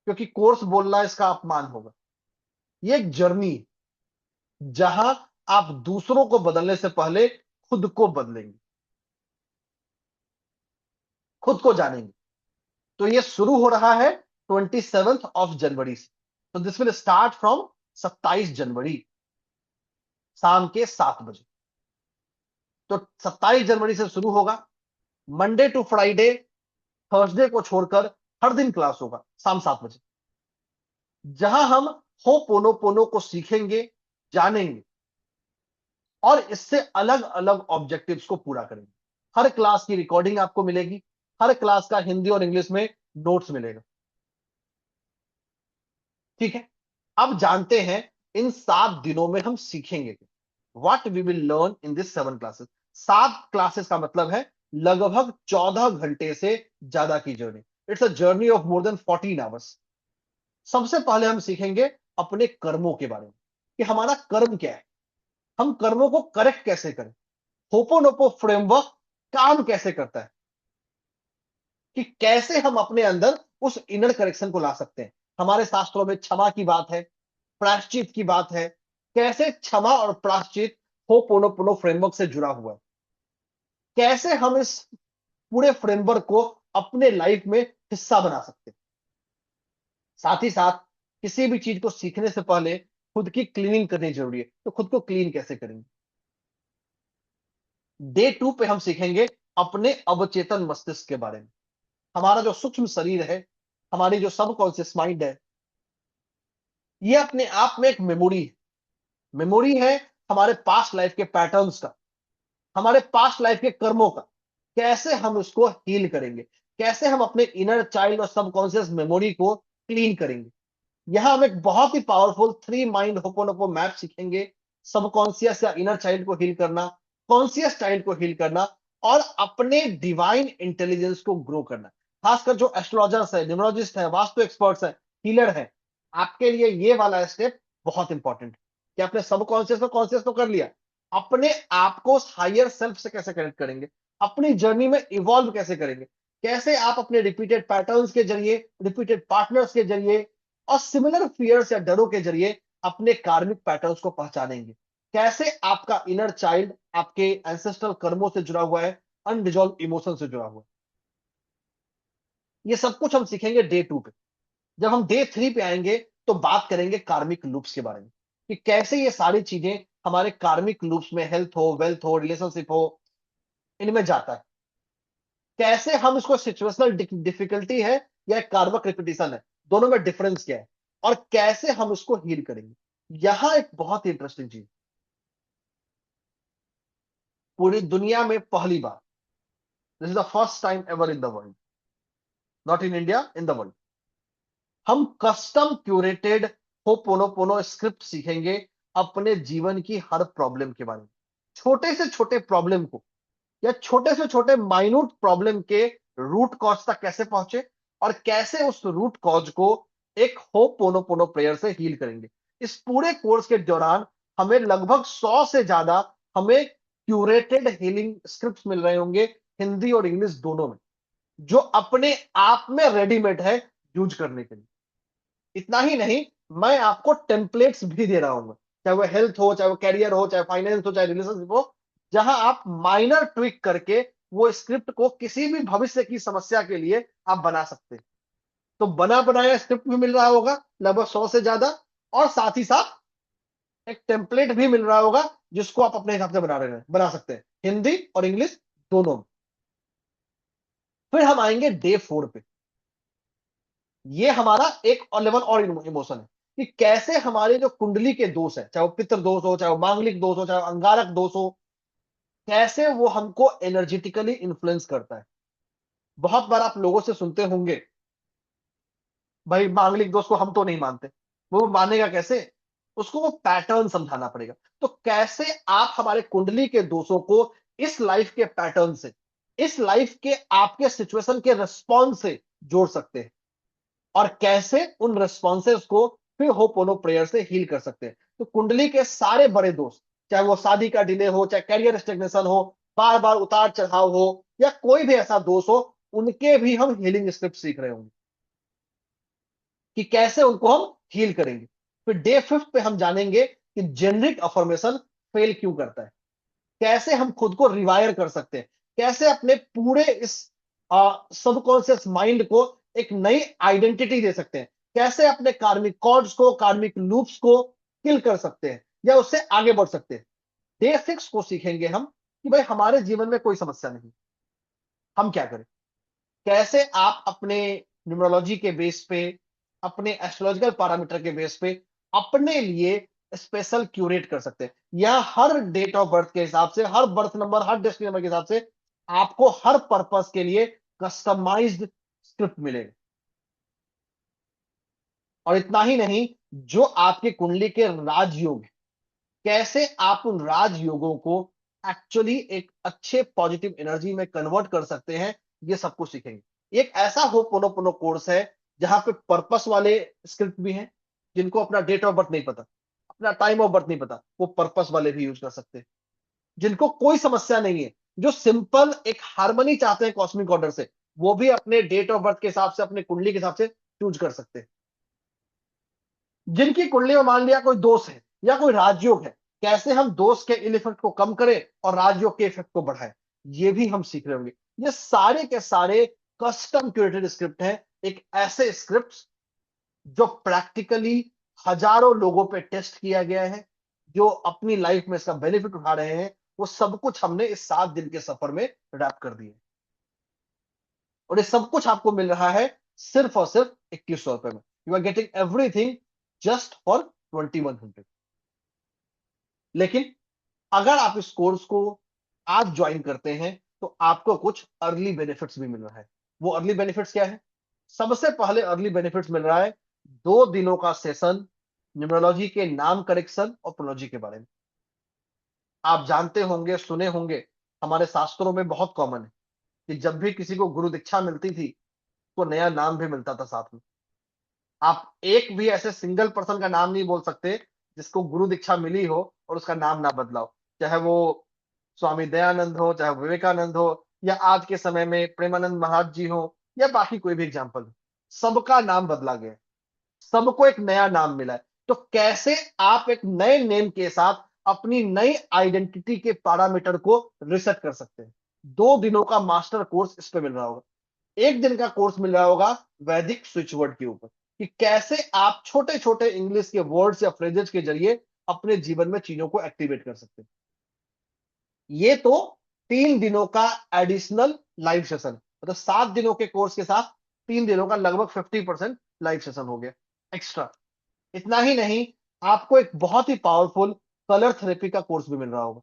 क्योंकि कोर्स बोलना इसका अपमान होगा। ये एक जर्नी जहां आप दूसरों को बदलने से पहले खुद को बदलेंगे, खुद को जानेंगे। तो ये शुरू हो रहा है 27 जनवरी से। तो दिस विल स्टार्ट फ्रॉम 27 जनवरी, शाम के 7 बजे। तो 27 जनवरी से शुरू होगा, मंडे टू फ्राइडे, थर्सडे को छोड़कर हर दिन क्लास होगा शाम 7 बजे, जहां हम होपोनोपोनो को सीखेंगे, जानेंगे, और इससे अलग अलग ऑब्जेक्टिव्स को पूरा करेंगे। हर क्लास की रिकॉर्डिंग आपको मिलेगी, हर क्लास का हिंदी और इंग्लिश में नोट्स मिलेगा। ठीक है, अब जानते हैं इन 7 दिनों में हम सीखेंगे what we will learn in this 7 classes. 7 classes का मतलब है लगभग 14 घंटे से ज्यादा की journey. It's a journey of more than 14 hours. सबसे पहले हम सीखेंगे अपने कर्मों के बारे में, कि हमारा कर्म क्या है, हम कर्मों को करेक्ट कैसे करें, होपोनोपो फ्रेमवर्क काम कैसे करता है, कि कैसे हम अपने अंदर उस इनर करेक्शन को ला सकते हैं। हमारे शास्त्रों में क्षमा की बात है, प्रायश्चित की बात है, कैसे क्षमा और प्रायश्चित होपोनोपोनो फ्रेमवर्क से जुड़ा हुआ है, कैसे हम इस पूरे फ्रेमवर्क को अपने लाइफ में हिस्सा बना सकते हैं। साथ ही साथ किसी भी चीज को सीखने से पहले खुद की क्लीनिंग करनी जरूरी है, तो खुद को क्लीन कैसे करेंगे। डे 2 पे हम सीखेंगे अपने अवचेतन मस्तिष्क के बारे में। हमारा जो सूक्ष्म शरीर है, हमारी जो सबकॉन्शियस माइंड है, ये अपने आप में एक मेमोरी है। मेमोरी है हमारे पास्ट लाइफ के पैटर्न्स का, हमारे पास्ट लाइफ के कर्मों का। कैसे हम उसको हील करेंगे, कैसे हम अपने इनर चाइल्ड और सबकॉन्शियस मेमोरी को क्लीन करेंगे। यहां हम एक बहुत ही पावरफुल 3 माइंड होपोनोपो मैप सीखेंगे। सबकॉन्शियस या इनर चाइल्ड को हील करना, कॉन्शियस चाइल्ड को हील करना, और अपने डिवाइन इंटेलिजेंस को ग्रो करना। खासकर जो एस्ट्रोलॉजर्स है, न्यूमरोलॉजिस्ट है, वास्तु एक्सपर्ट्स है, हीलर है, आपके लिए ये वाला स्टेप बहुत इंपॉर्टेंट है कि आपने सबकॉन्शियस को कॉन्शियस तो कर लिया, अपने आप को हायर सेल्फ से कैसे कनेक्ट करेंगे, अपनी जर्नी में इवॉल्व कैसे करेंगे, कैसे आप अपने रिपीटेड पैटर्न्स के जरिए, रिपीटेड पार्टनर्स के जरिए और सिमिलर फियर्स या डरों के जरिए अपने कार्मिक पैटर्न्स को पहचानेंगे। कैसे आपका इनर चाइल्ड आपके एंसेस्ट्रल कर्मों से जुड़ा हुआ है, अनरिजॉल्व इमोशन से जुड़ा हुआ है। ये सब कुछ हम सीखेंगे डे 2 पे। जब हम डे 3 पे आएंगे तो बात करेंगे कार्मिक लूप्स के बारे में, कि कैसे ये सारी चीजें हमारे कार्मिक लूप्स में, हेल्थ हो, वेल्थ हो, रिलेशनशिप हो, इनमें जाता है। कैसे हम इसको सिचुएशनल डिफिकल्टी है या कार्बक रिपीटिशन है, दोनों में डिफरेंस क्या है, और कैसे हम इसको हील करेंगे। यहां एक बहुत ही इंटरेस्टिंग चीज, पूरी दुनिया में पहली बार, this is the first time ever in the world, not in India, in the world, हम कस्टम क्यूरेटेड होपोनोपोनो स्क्रिप्ट सीखेंगे अपने जीवन की हर प्रॉब्लम के बारे में। छोटे से छोटे प्रॉब्लम को, या छोटे से छोटे माइन्यूट प्रॉब्लम के रूट कॉज तक कैसे पहुंचे, और कैसे उस रूट कॉज को एक होपोनोपोनो प्रेयर से हील करेंगे। इस पूरे कोर्स के दौरान हमें लगभग 100 से ज्यादा हमें क्यूरेटेड हीलिंग स्क्रिप्ट्स मिल रहे होंगे, हिंदी और इंग्लिश दोनों में, जो अपने आप में रेडीमेड है यूज करने के लिए। इतना ही नहीं, मैं आपको टेम्पलेट्स भी दे रहा हूं, चाहे वो हेल्थ हो, चाहे वो कैरियर हो, चाहे फाइनेंस हो, चाहे रिलेशनशिप हो, जहां आप माइनर ट्विक करके वो स्क्रिप्ट को किसी भी भविष्य की समस्या के लिए आप बना सकते हैं। तो बना बनाया स्क्रिप्ट भी मिल रहा होगा लगभग 100 से ज्यादा, और साथ ही साथ एक टेम्पलेट भी मिल रहा होगा जिसको आप अपने हिसाब से बना सकते हैं, हिंदी और इंग्लिश दोनों में। फिर हम आएंगे डे 4 पे। ये हमारा एक और लेवल और इमोशन है, कि कैसे हमारे जो कुंडली के दोष है, चाहे वो पितृ दोष हो, चाहे वो मांगलिक दोष हो, चाहे वो अंगारक दोष हो, कैसे वो हमको एनर्जेटिकली इन्फ्लुएंस करता है। बहुत बार आप लोगों से सुनते होंगे, भाई मांगलिक दोष को हम तो नहीं मानते। वो मानेगा कैसे, उसको वो पैटर्न समझाना पड़ेगा। तो कैसे आप हमारे कुंडली के दोषों को इस लाइफ के पैटर्न से, इस लाइफ के आपके सिचुएशन के रिस्पॉन्स से जोड़ सकते हैं, और कैसे उन रिस्पॉन्सेस को फिर होपोनो प्रेयर से हील कर सकते हैं। तो कुंडली के सारे बड़े दोष, चाहे वो शादी का डिले हो, चाहे कैरियर स्टेग्नेशन हो, बार बार उतार चढ़ाव हो, या कोई भी ऐसा दोष हो, उनके भी हम हीलिंग स्क्रिप्ट सीख रहे होंगे कि कैसे उनको हम हील करेंगे। फिर डे 5 पे हम जानेंगे कि जेनरिक अफर्मेशन फेल क्यों करता है, कैसे हम खुद को रिवायर कर सकते हैं, कैसे अपने पूरे इस सबकॉन्शियस माइंड को एक नई आइडेंटिटी दे सकते हैं, कैसे अपने कार्मिक कॉर्ड्स को, कार्मिक लूप्स को किल कर सकते हैं या उससे आगे बढ़ सकते हैं। डे 6 को सीखेंगे हम कि भाई हमारे जीवन में कोई समस्या नहीं, हम क्या करें। कैसे आप अपने न्यूमरोलॉजी के बेस पे, अपने एस्ट्रोलॉजिकल पैरामीटर के बेस पे अपने लिए स्पेशल क्यूरेट कर सकते हैं, या हर डेट ऑफ बर्थ के हिसाब से, हर बर्थ नंबर, हर डेस्टिनी नंबर के हिसाब से आपको हर पर्पस के लिए कस्टमाइज्ड स्क्रिप्ट मिलेगा। और इतना ही नहीं, जो आपके कुंडली के राजयोग है, कैसे आप उन राजयोगों को एक्चुअली एक अच्छे पॉजिटिव एनर्जी में कन्वर्ट कर सकते हैं, ये सब कुछ सीखेंगे। एक ऐसा होपोनोपोनो कोर्स है जहां पे पर्पस वाले स्क्रिप्ट भी हैं, जिनको अपना डेट ऑफ बर्थ नहीं पता, अपना टाइम ऑफ बर्थ नहीं पता, वो पर्पस वाले भी यूज कर सकते हैं। जिनको कोई समस्या नहीं है, जो सिंपल एक हार्मनी चाहते हैं कॉस्मिक ऑर्डर से, वो भी अपने डेट ऑफ बर्थ के हिसाब से, अपने कुंडली के हिसाब से चूज कर सकते हैं। जिनकी कुंडली में मान लिया कोई दोष है या कोई राजयोग है, कैसे हम दोष के इल इफेक्ट को कम करें और राजयोग के इफेक्ट को बढ़ाएं, ये भी हम सीख रहे होंगे। ये सारे के सारे कस्टम क्यूरेटेड स्क्रिप्ट हैं, एक ऐसे स्क्रिप्ट जो प्रैक्टिकली हजारों लोगों पे टेस्ट किया गया है, जो अपनी लाइफ में इसका बेनिफिट उठा रहे हैं। वो सब कुछ हमने इस 7 दिन के सफर में रैप कर दिए, और ये सब कुछ आपको मिल रहा है सिर्फ और सिर्फ 2100 रुपए में। You are getting everything just for 2100। लेकिन अगर आप इस कोर्स को आज ज्वाइन करते हैं तो आपको कुछ अर्ली बेनिफिट्स भी मिल रहा है। वो अर्ली बेनिफिट्स क्या है? सबसे पहले अर्ली बेनिफिट्स मिल रहा है 2 दिनों का सेशन न्यूमरोलॉजी के नाम करेक्शन और प्रोलॉजी के बारे में। आप जानते होंगे, सुने होंगे, हमारे शास्त्रों में बहुत कॉमन है कि जब भी किसी को गुरु दीक्षा मिलती थी तो नया नाम भी मिलता था साथ में। आप एक भी ऐसे सिंगल पर्सन का नाम नहीं बोल सकते जिसको गुरु दीक्षा मिली हो और उसका नाम ना बदला हो, चाहे वो स्वामी दयानंद हो, चाहे विवेकानंद हो, या आज के समय में प्रेमानंद महाराज जी हो, या बाकी कोई भी एग्जाम्पल हो। सबका नाम बदला गया है, सबको एक नया नाम मिला है। तो कैसे आप एक नए नेम के साथ अपनी नई आइडेंटिटी के पैरामीटर को रिसेट कर सकते हैं? 2 दिनों का मास्टर कोर्स इस पे मिल रहा होगा। 1 दिन का कोर्स मिल रहा होगा वैदिक स्विच वर्ड के ऊपर, कि कैसे आप छोटे छोटे इंग्लिश के वर्ड्स या फ्रेजेस के जरिए अपने जीवन में चीजों को एक्टिवेट कर सकते हैं। ये तो 3 दिनों का एडिशनल लाइव सेशन, मतलब 7 दिनों के कोर्स के साथ 3 दिनों का लगभग 50% लाइव सेशन हो गया एक्स्ट्रा। इतना ही नहीं, आपको एक बहुत ही पावरफुल कलर थेरेपी का कोर्स भी मिल रहा होगा।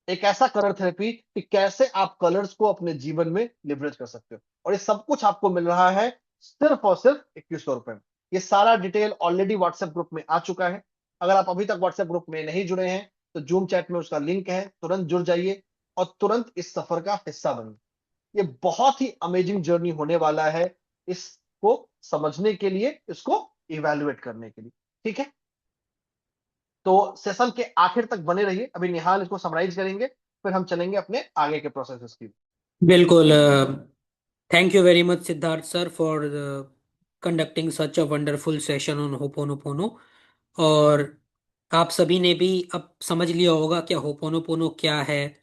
एक ऐसा कलर थेरेपी कि कैसे आप कलर्स को अपने जीवन में लिवरेज कर सकते हो, और ये सब कुछ आपको मिल रहा है सिर्फ और सिर्फ 2100 रुपए में। ये सारा डिटेल ऑलरेडी व्हाट्सएप ग्रुप में आ चुका है। अगर आप अभी तक व्हाट्सएप ग्रुप में नहीं जुड़े हैं तो जूम चैट में उसका लिंक है, तुरंत जुड़ जाइए और तुरंत इस सफर का हिस्सा बनिए। ये बहुत ही अमेजिंग जर्नी होने वाला है, इसको समझने के लिए, इसको इवेल्युएट करने के लिए। ठीक है, तो सेशन के आखिर तक बने रहिए। अभी निहाल इसको समराइज करेंगे, फिर हम चलेंगे अपने आगे के प्रोसेसेस की। बिल्कुल। Thank you very much Siddharth sir for conducting such a wonderful session on ho'oponopono. और आप सभी ने भी अब समझ लिया होगा क्या होपोनोपोनो क्या है,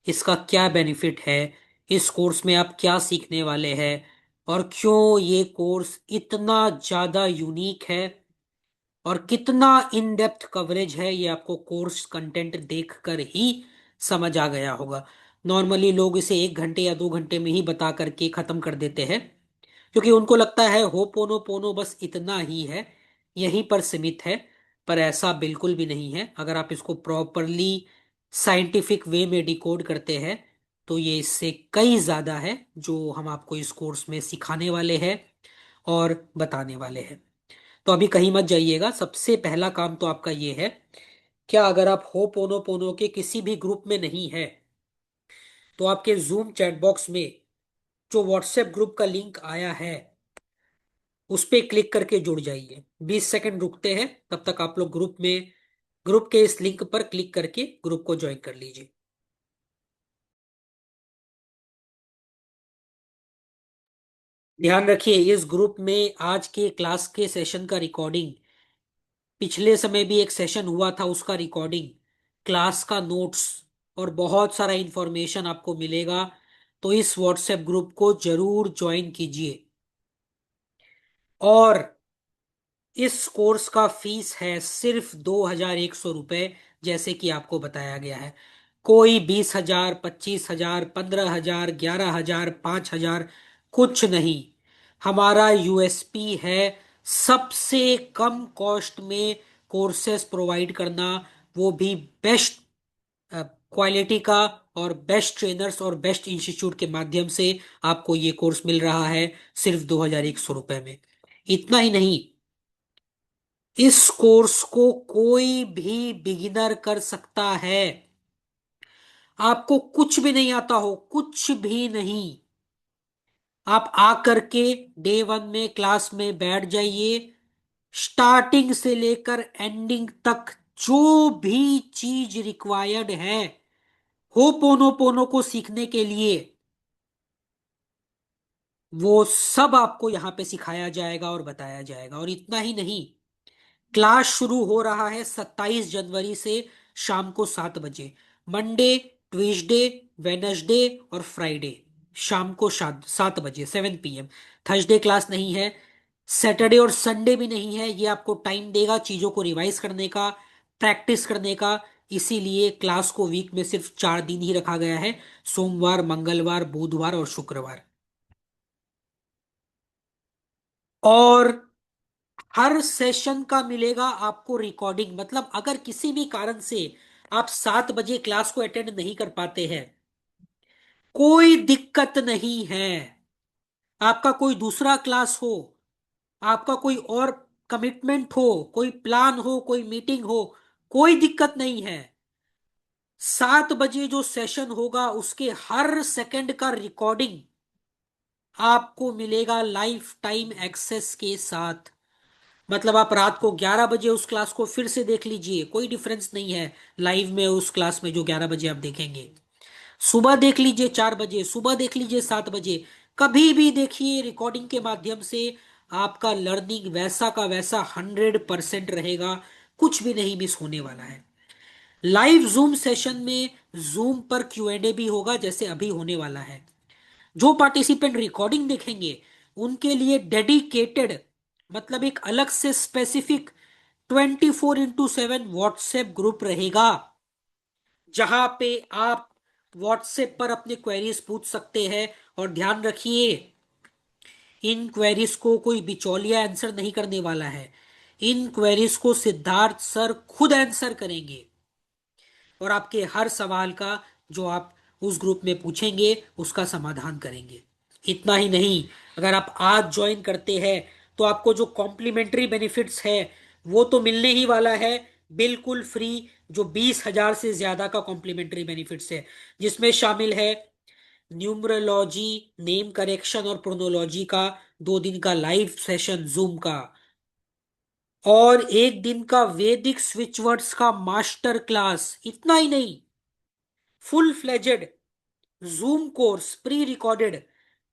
इसका क्या बेनिफिट है, इस कोर्स में आप क्या सीखने वाले हैं, और क्यों ये कोर्स इतना ज़्यादा यूनिक है, और कितना इन डेप्थ कवरेज है ये आपको कोर्स कंटेंट देखकर ही समझ आ गया होगा। नॉर्मली लोग इसे 1 घंटे या 2 घंटे में ही बता करके खत्म कर देते हैं, क्योंकि उनको लगता है हो पोनो पोनो बस इतना ही है, यहीं पर सीमित है। पर ऐसा बिल्कुल भी नहीं है। अगर आप इसको प्रॉपरली साइंटिफिक वे में डिकोड करते हैं तो ये इससे कई ज्यादा है जो हम आपको इस कोर्स में सिखाने वाले हैं और बताने वाले हैं। तो अभी कहीं मत जाइएगा। सबसे पहला काम तो आपका ये है, क्या अगर आप हो पोनो पोनो के किसी भी ग्रुप में नहीं है तो आपके जूम चैट बॉक्स में जो व्हाट्सएप ग्रुप का लिंक आया है उस पे क्लिक करके जुड़ जाइए। 20 सेकंड रुकते हैं, तब तक आप लोग ग्रुप के इस लिंक पर क्लिक करके ग्रुप को ज्वाइन कर लीजिए। ध्यान रखिए, इस ग्रुप में आज के क्लास के सेशन का रिकॉर्डिंग, पिछले समय भी एक सेशन हुआ था उसका रिकॉर्डिंग, क्लास का नोट्स और बहुत सारा इंफॉर्मेशन आपको मिलेगा। तो इस व्हाट्सएप ग्रुप को जरूर ज्वाइन कीजिए। और इस कोर्स का फीस है सिर्फ 2100 रुपये, जैसे कि आपको बताया गया है। कोई 20,000, 25,000, 15,000, 11,000, 5,000 कुछ नहीं। हमारा यूएसपी है सबसे कम कॉस्ट में कोर्सेस प्रोवाइड करना, वो भी बेस्ट क्वालिटी का, और बेस्ट ट्रेनर्स और बेस्ट इंस्टीट्यूट के माध्यम से आपको ये कोर्स मिल रहा है सिर्फ 2100 रुपये में। इतना ही नहीं, इस कोर्स को कोई भी बिगिनर कर सकता है। आपको कुछ भी नहीं आता हो, कुछ भी नहीं, आप आकर के डे 1 में क्लास में बैठ जाइए। स्टार्टिंग से लेकर एंडिंग तक जो भी चीज रिक्वायर्ड है हो पोनो पोनो को सीखने के लिए, वो सब आपको यहाँ पे सिखाया जाएगा और बताया जाएगा। और इतना ही नहीं, क्लास शुरू हो रहा है 27 जनवरी से शाम को 7 बजे। मंडे, ट्यूसडे, वेनसडे और फ्राइडे शाम को 7 बजे, 7 PM। थर्सडे क्लास नहीं है, सैटरडे और संडे भी नहीं है। ये आपको टाइम देगा चीजों को रिवाइज करने का, प्रैक्टिस करने का। इसीलिए क्लास को वीक में सिर्फ 4 दिन ही रखा गया है, सोमवार, मंगलवार, बुधवार और शुक्रवार। और हर सेशन का मिलेगा आपको रिकॉर्डिंग। मतलब अगर किसी भी कारण से आप 7 बजे क्लास को अटेंड नहीं कर पाते हैं, कोई दिक्कत नहीं है। आपका कोई दूसरा क्लास हो, आपका कोई और कमिटमेंट हो, कोई प्लान हो, कोई मीटिंग हो, कोई दिक्कत नहीं है। 7 बजे जो सेशन होगा उसके हर सेकंड का रिकॉर्डिंग आपको मिलेगा लाइफ टाइम एक्सेस के साथ। मतलब आप रात को 11 बजे उस क्लास को फिर से देख लीजिए, कोई डिफरेंस नहीं है लाइव में उस क्लास में जो 11 बजे आप देखेंगे। सुबह देख लीजिए 4 बजे, सुबह देख लीजिए 7 बजे, कभी भी देखिए रिकॉर्डिंग के माध्यम से। आपका लर्निंग वैसा का वैसा 100% रहेगा, कुछ भी नहीं मिस होने वाला है। लाइव जूम सेशन में जूम पर Q&A भी होगा जैसे अभी होने वाला है। जो पार्टिसिपेंट रिकॉर्डिंग देखेंगे उनके लिए डेडिकेटेड, मतलब एक अलग से स्पेसिफिक 24x7 व्हाट्सएप ग्रुप रहेगा, जहां पे आप व्हाट्सएप पर अपने क्वेरीज पूछ सकते हैं। और ध्यान रखिए, इन क्वेरीज को कोई बिचौलिया आंसर नहीं करने वाला है। इन क्वेरीज को सिद्धार्थ सर खुद आंसर करेंगे, और आपके हर सवाल का जो आप उस ग्रुप में पूछेंगे उसका समाधान करेंगे। इतना ही नहीं, अगर आप आज ज्वाइन करते हैं तो आपको जो कॉम्प्लीमेंट्री बेनिफिट्स है वो तो मिलने ही वाला है, बिल्कुल फ्री। जो 20,000 से ज्यादा का कॉम्प्लीमेंट्री बेनिफिट्स है, जिसमें शामिल है न्यूमरोलॉजी, नेम करेक्शन और प्रोनोलॉजी का 2 दिन का लाइव सेशन जूम का, और 1 दिन का वैदिक स्विच वर्ड्स का मास्टर क्लास। इतना ही नहीं, full fledged zoom course pre recorded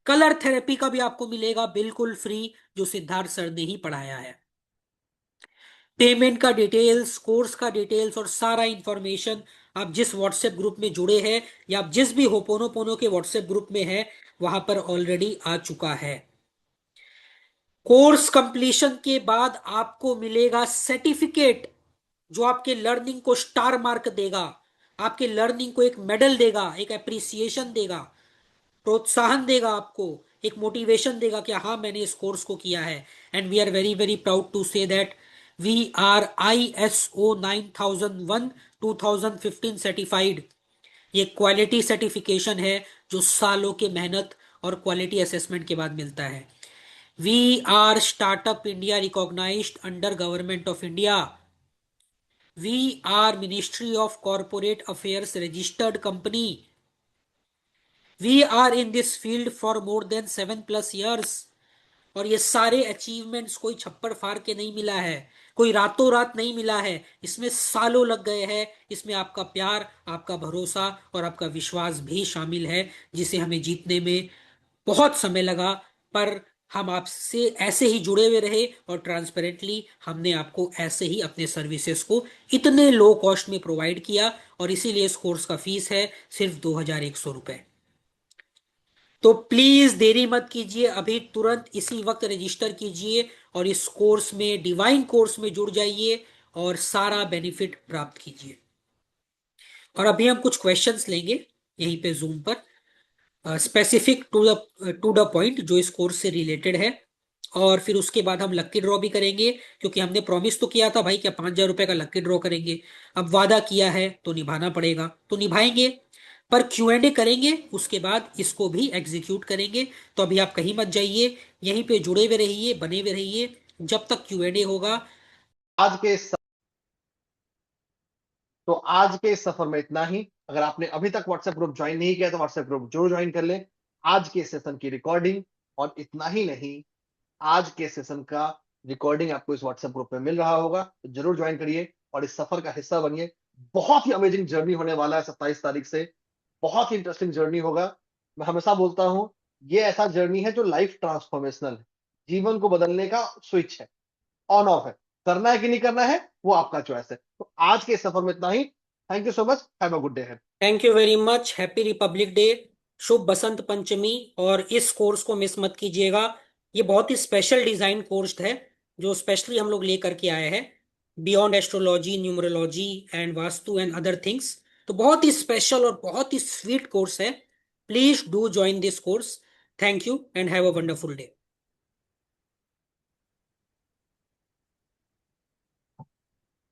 colour therapy का भी आपको मिलेगा बिल्कुल फ्री, जो सिद्धार्थ सर ने ही पढ़ाया है। पेमेंट का डिटेल्स, कोर्स का डिटेल्स और सारा इंफॉर्मेशन आप जिस व्हाट्सएप ग्रुप में जुड़े हैं या आप जिस भी होपोनोपोनो के व्हाट्सएप ग्रुप में है वहां पर ऑलरेडी आ चुका है। कोर्स कंप्लीशन के बाद आपको मिलेगा सर्टिफिकेट, जो आपके लर्निंग को स्टार मार्क देगा, आपके लर्निंग को एक मेडल देगा, एक अप्रिसिएशन देगा, प्रोत्साहन देगा, आपको एक मोटिवेशन देगा कि हाँ मैंने इस कोर्स को किया है। And we are very very proud to say that we are ISO 9001 2015 certified. ये क्वालिटी सर्टिफिकेशन है जो सालों के मेहनत और क्वालिटी असेसमेंट के बाद मिलता है। We are startup India recognised under government of India. We are ministry of corporate affairs registered company. We are in this field for more than 7+ years। और ये सारे अचीवमेंट्स कोई छप्पड़ फाड़ के नहीं मिला है, कोई रातों रात नहीं मिला है, इसमें सालों लग गए हैं। इसमें आपका प्यार, आपका भरोसा और आपका विश्वास भी शामिल है, जिसे हमें जीतने में बहुत समय लगा। पर हम आपसे ऐसे ही जुड़े हुए रहे और ट्रांसपेरेंटली हमने आपको ऐसे ही अपने सर्विसेज को इतने लो कॉस्ट में प्रोवाइड किया, और इसीलिए इस कोर्स का फीस है सिर्फ 2,100 रुपए। तो प्लीज देरी मत कीजिए, अभी तुरंत इसी वक्त रजिस्टर कीजिए और इस कोर्स में, डिवाइन कोर्स में जुड़ जाइए और सारा बेनिफिट प्राप्त कीजिए। और अभी हम कुछ क्वेश्चंस लेंगे यहीं पे जूम पर, स्पेसिफिक टू द पॉइंट, जो इस कोर्स से रिलेटेड है। और फिर उसके बाद हम लक्की ड्रॉ भी करेंगे, क्योंकि हमने प्रॉमिस तो किया था भाई क्या 5,000 रुपए का लक्की ड्रॉ करेंगे। अब वादा किया है तो निभाना पड़ेगा, तो निभाएंगे। पर Q&A करेंगे, उसके बाद इसको भी एग्जीक्यूट करेंगे। तो अभी आप कहीं मत जाइए, यहीं पे जुड़े हुए रहिए, बने हुए रहिए, जब तक Q&A होगा। आज के इस तो आज के इस सफर में इतना ही। अगर आपने अभी तक व्हाट्सएप ग्रुप ज्वाइन नहीं किया तो व्हाट्सएप ग्रुप जरूर ज्वाइन कर लें। आज के सेशन की रिकॉर्डिंग, और इतना ही नहीं, आज के सेशन का रिकॉर्डिंग आपको इस व्हाट्सएप ग्रुप में मिल रहा होगा, तो जरूर ज्वाइन करिए और इस सफर का हिस्सा बनिए। बहुत ही अमेजिंग जर्नी होने वाला है 27 तारीख से। बहुत ही इंटरेस्टिंग जर्नी होगा। मैं हमेशा बोलता हूं, ये ऐसा जर्नी है जो लाइफ ट्रांसफॉर्मेशनल है, जीवन को बदलने का स्विच है, ऑन ऑफ है। करना है कि नहीं करना है वो आपका चॉइस है। तो आज के इस सफर में इतना ही। Thank you so much, have a good day. Thank you very much, happy Republic Day, शुभ बसंत पंचमी। और इस कोर्स को मिस मत कीजिएगा। ये बहुत ही स्पेशल डिजाइन कोर्स है जो स्पेशली हम लोग लेकर के आए हैं, beyond astrology, numerology and vastu and other things. तो बहुत ही स्पेशल और बहुत ही स्वीट कोर्स है। Please do join this course. Thank you and have a wonderful day.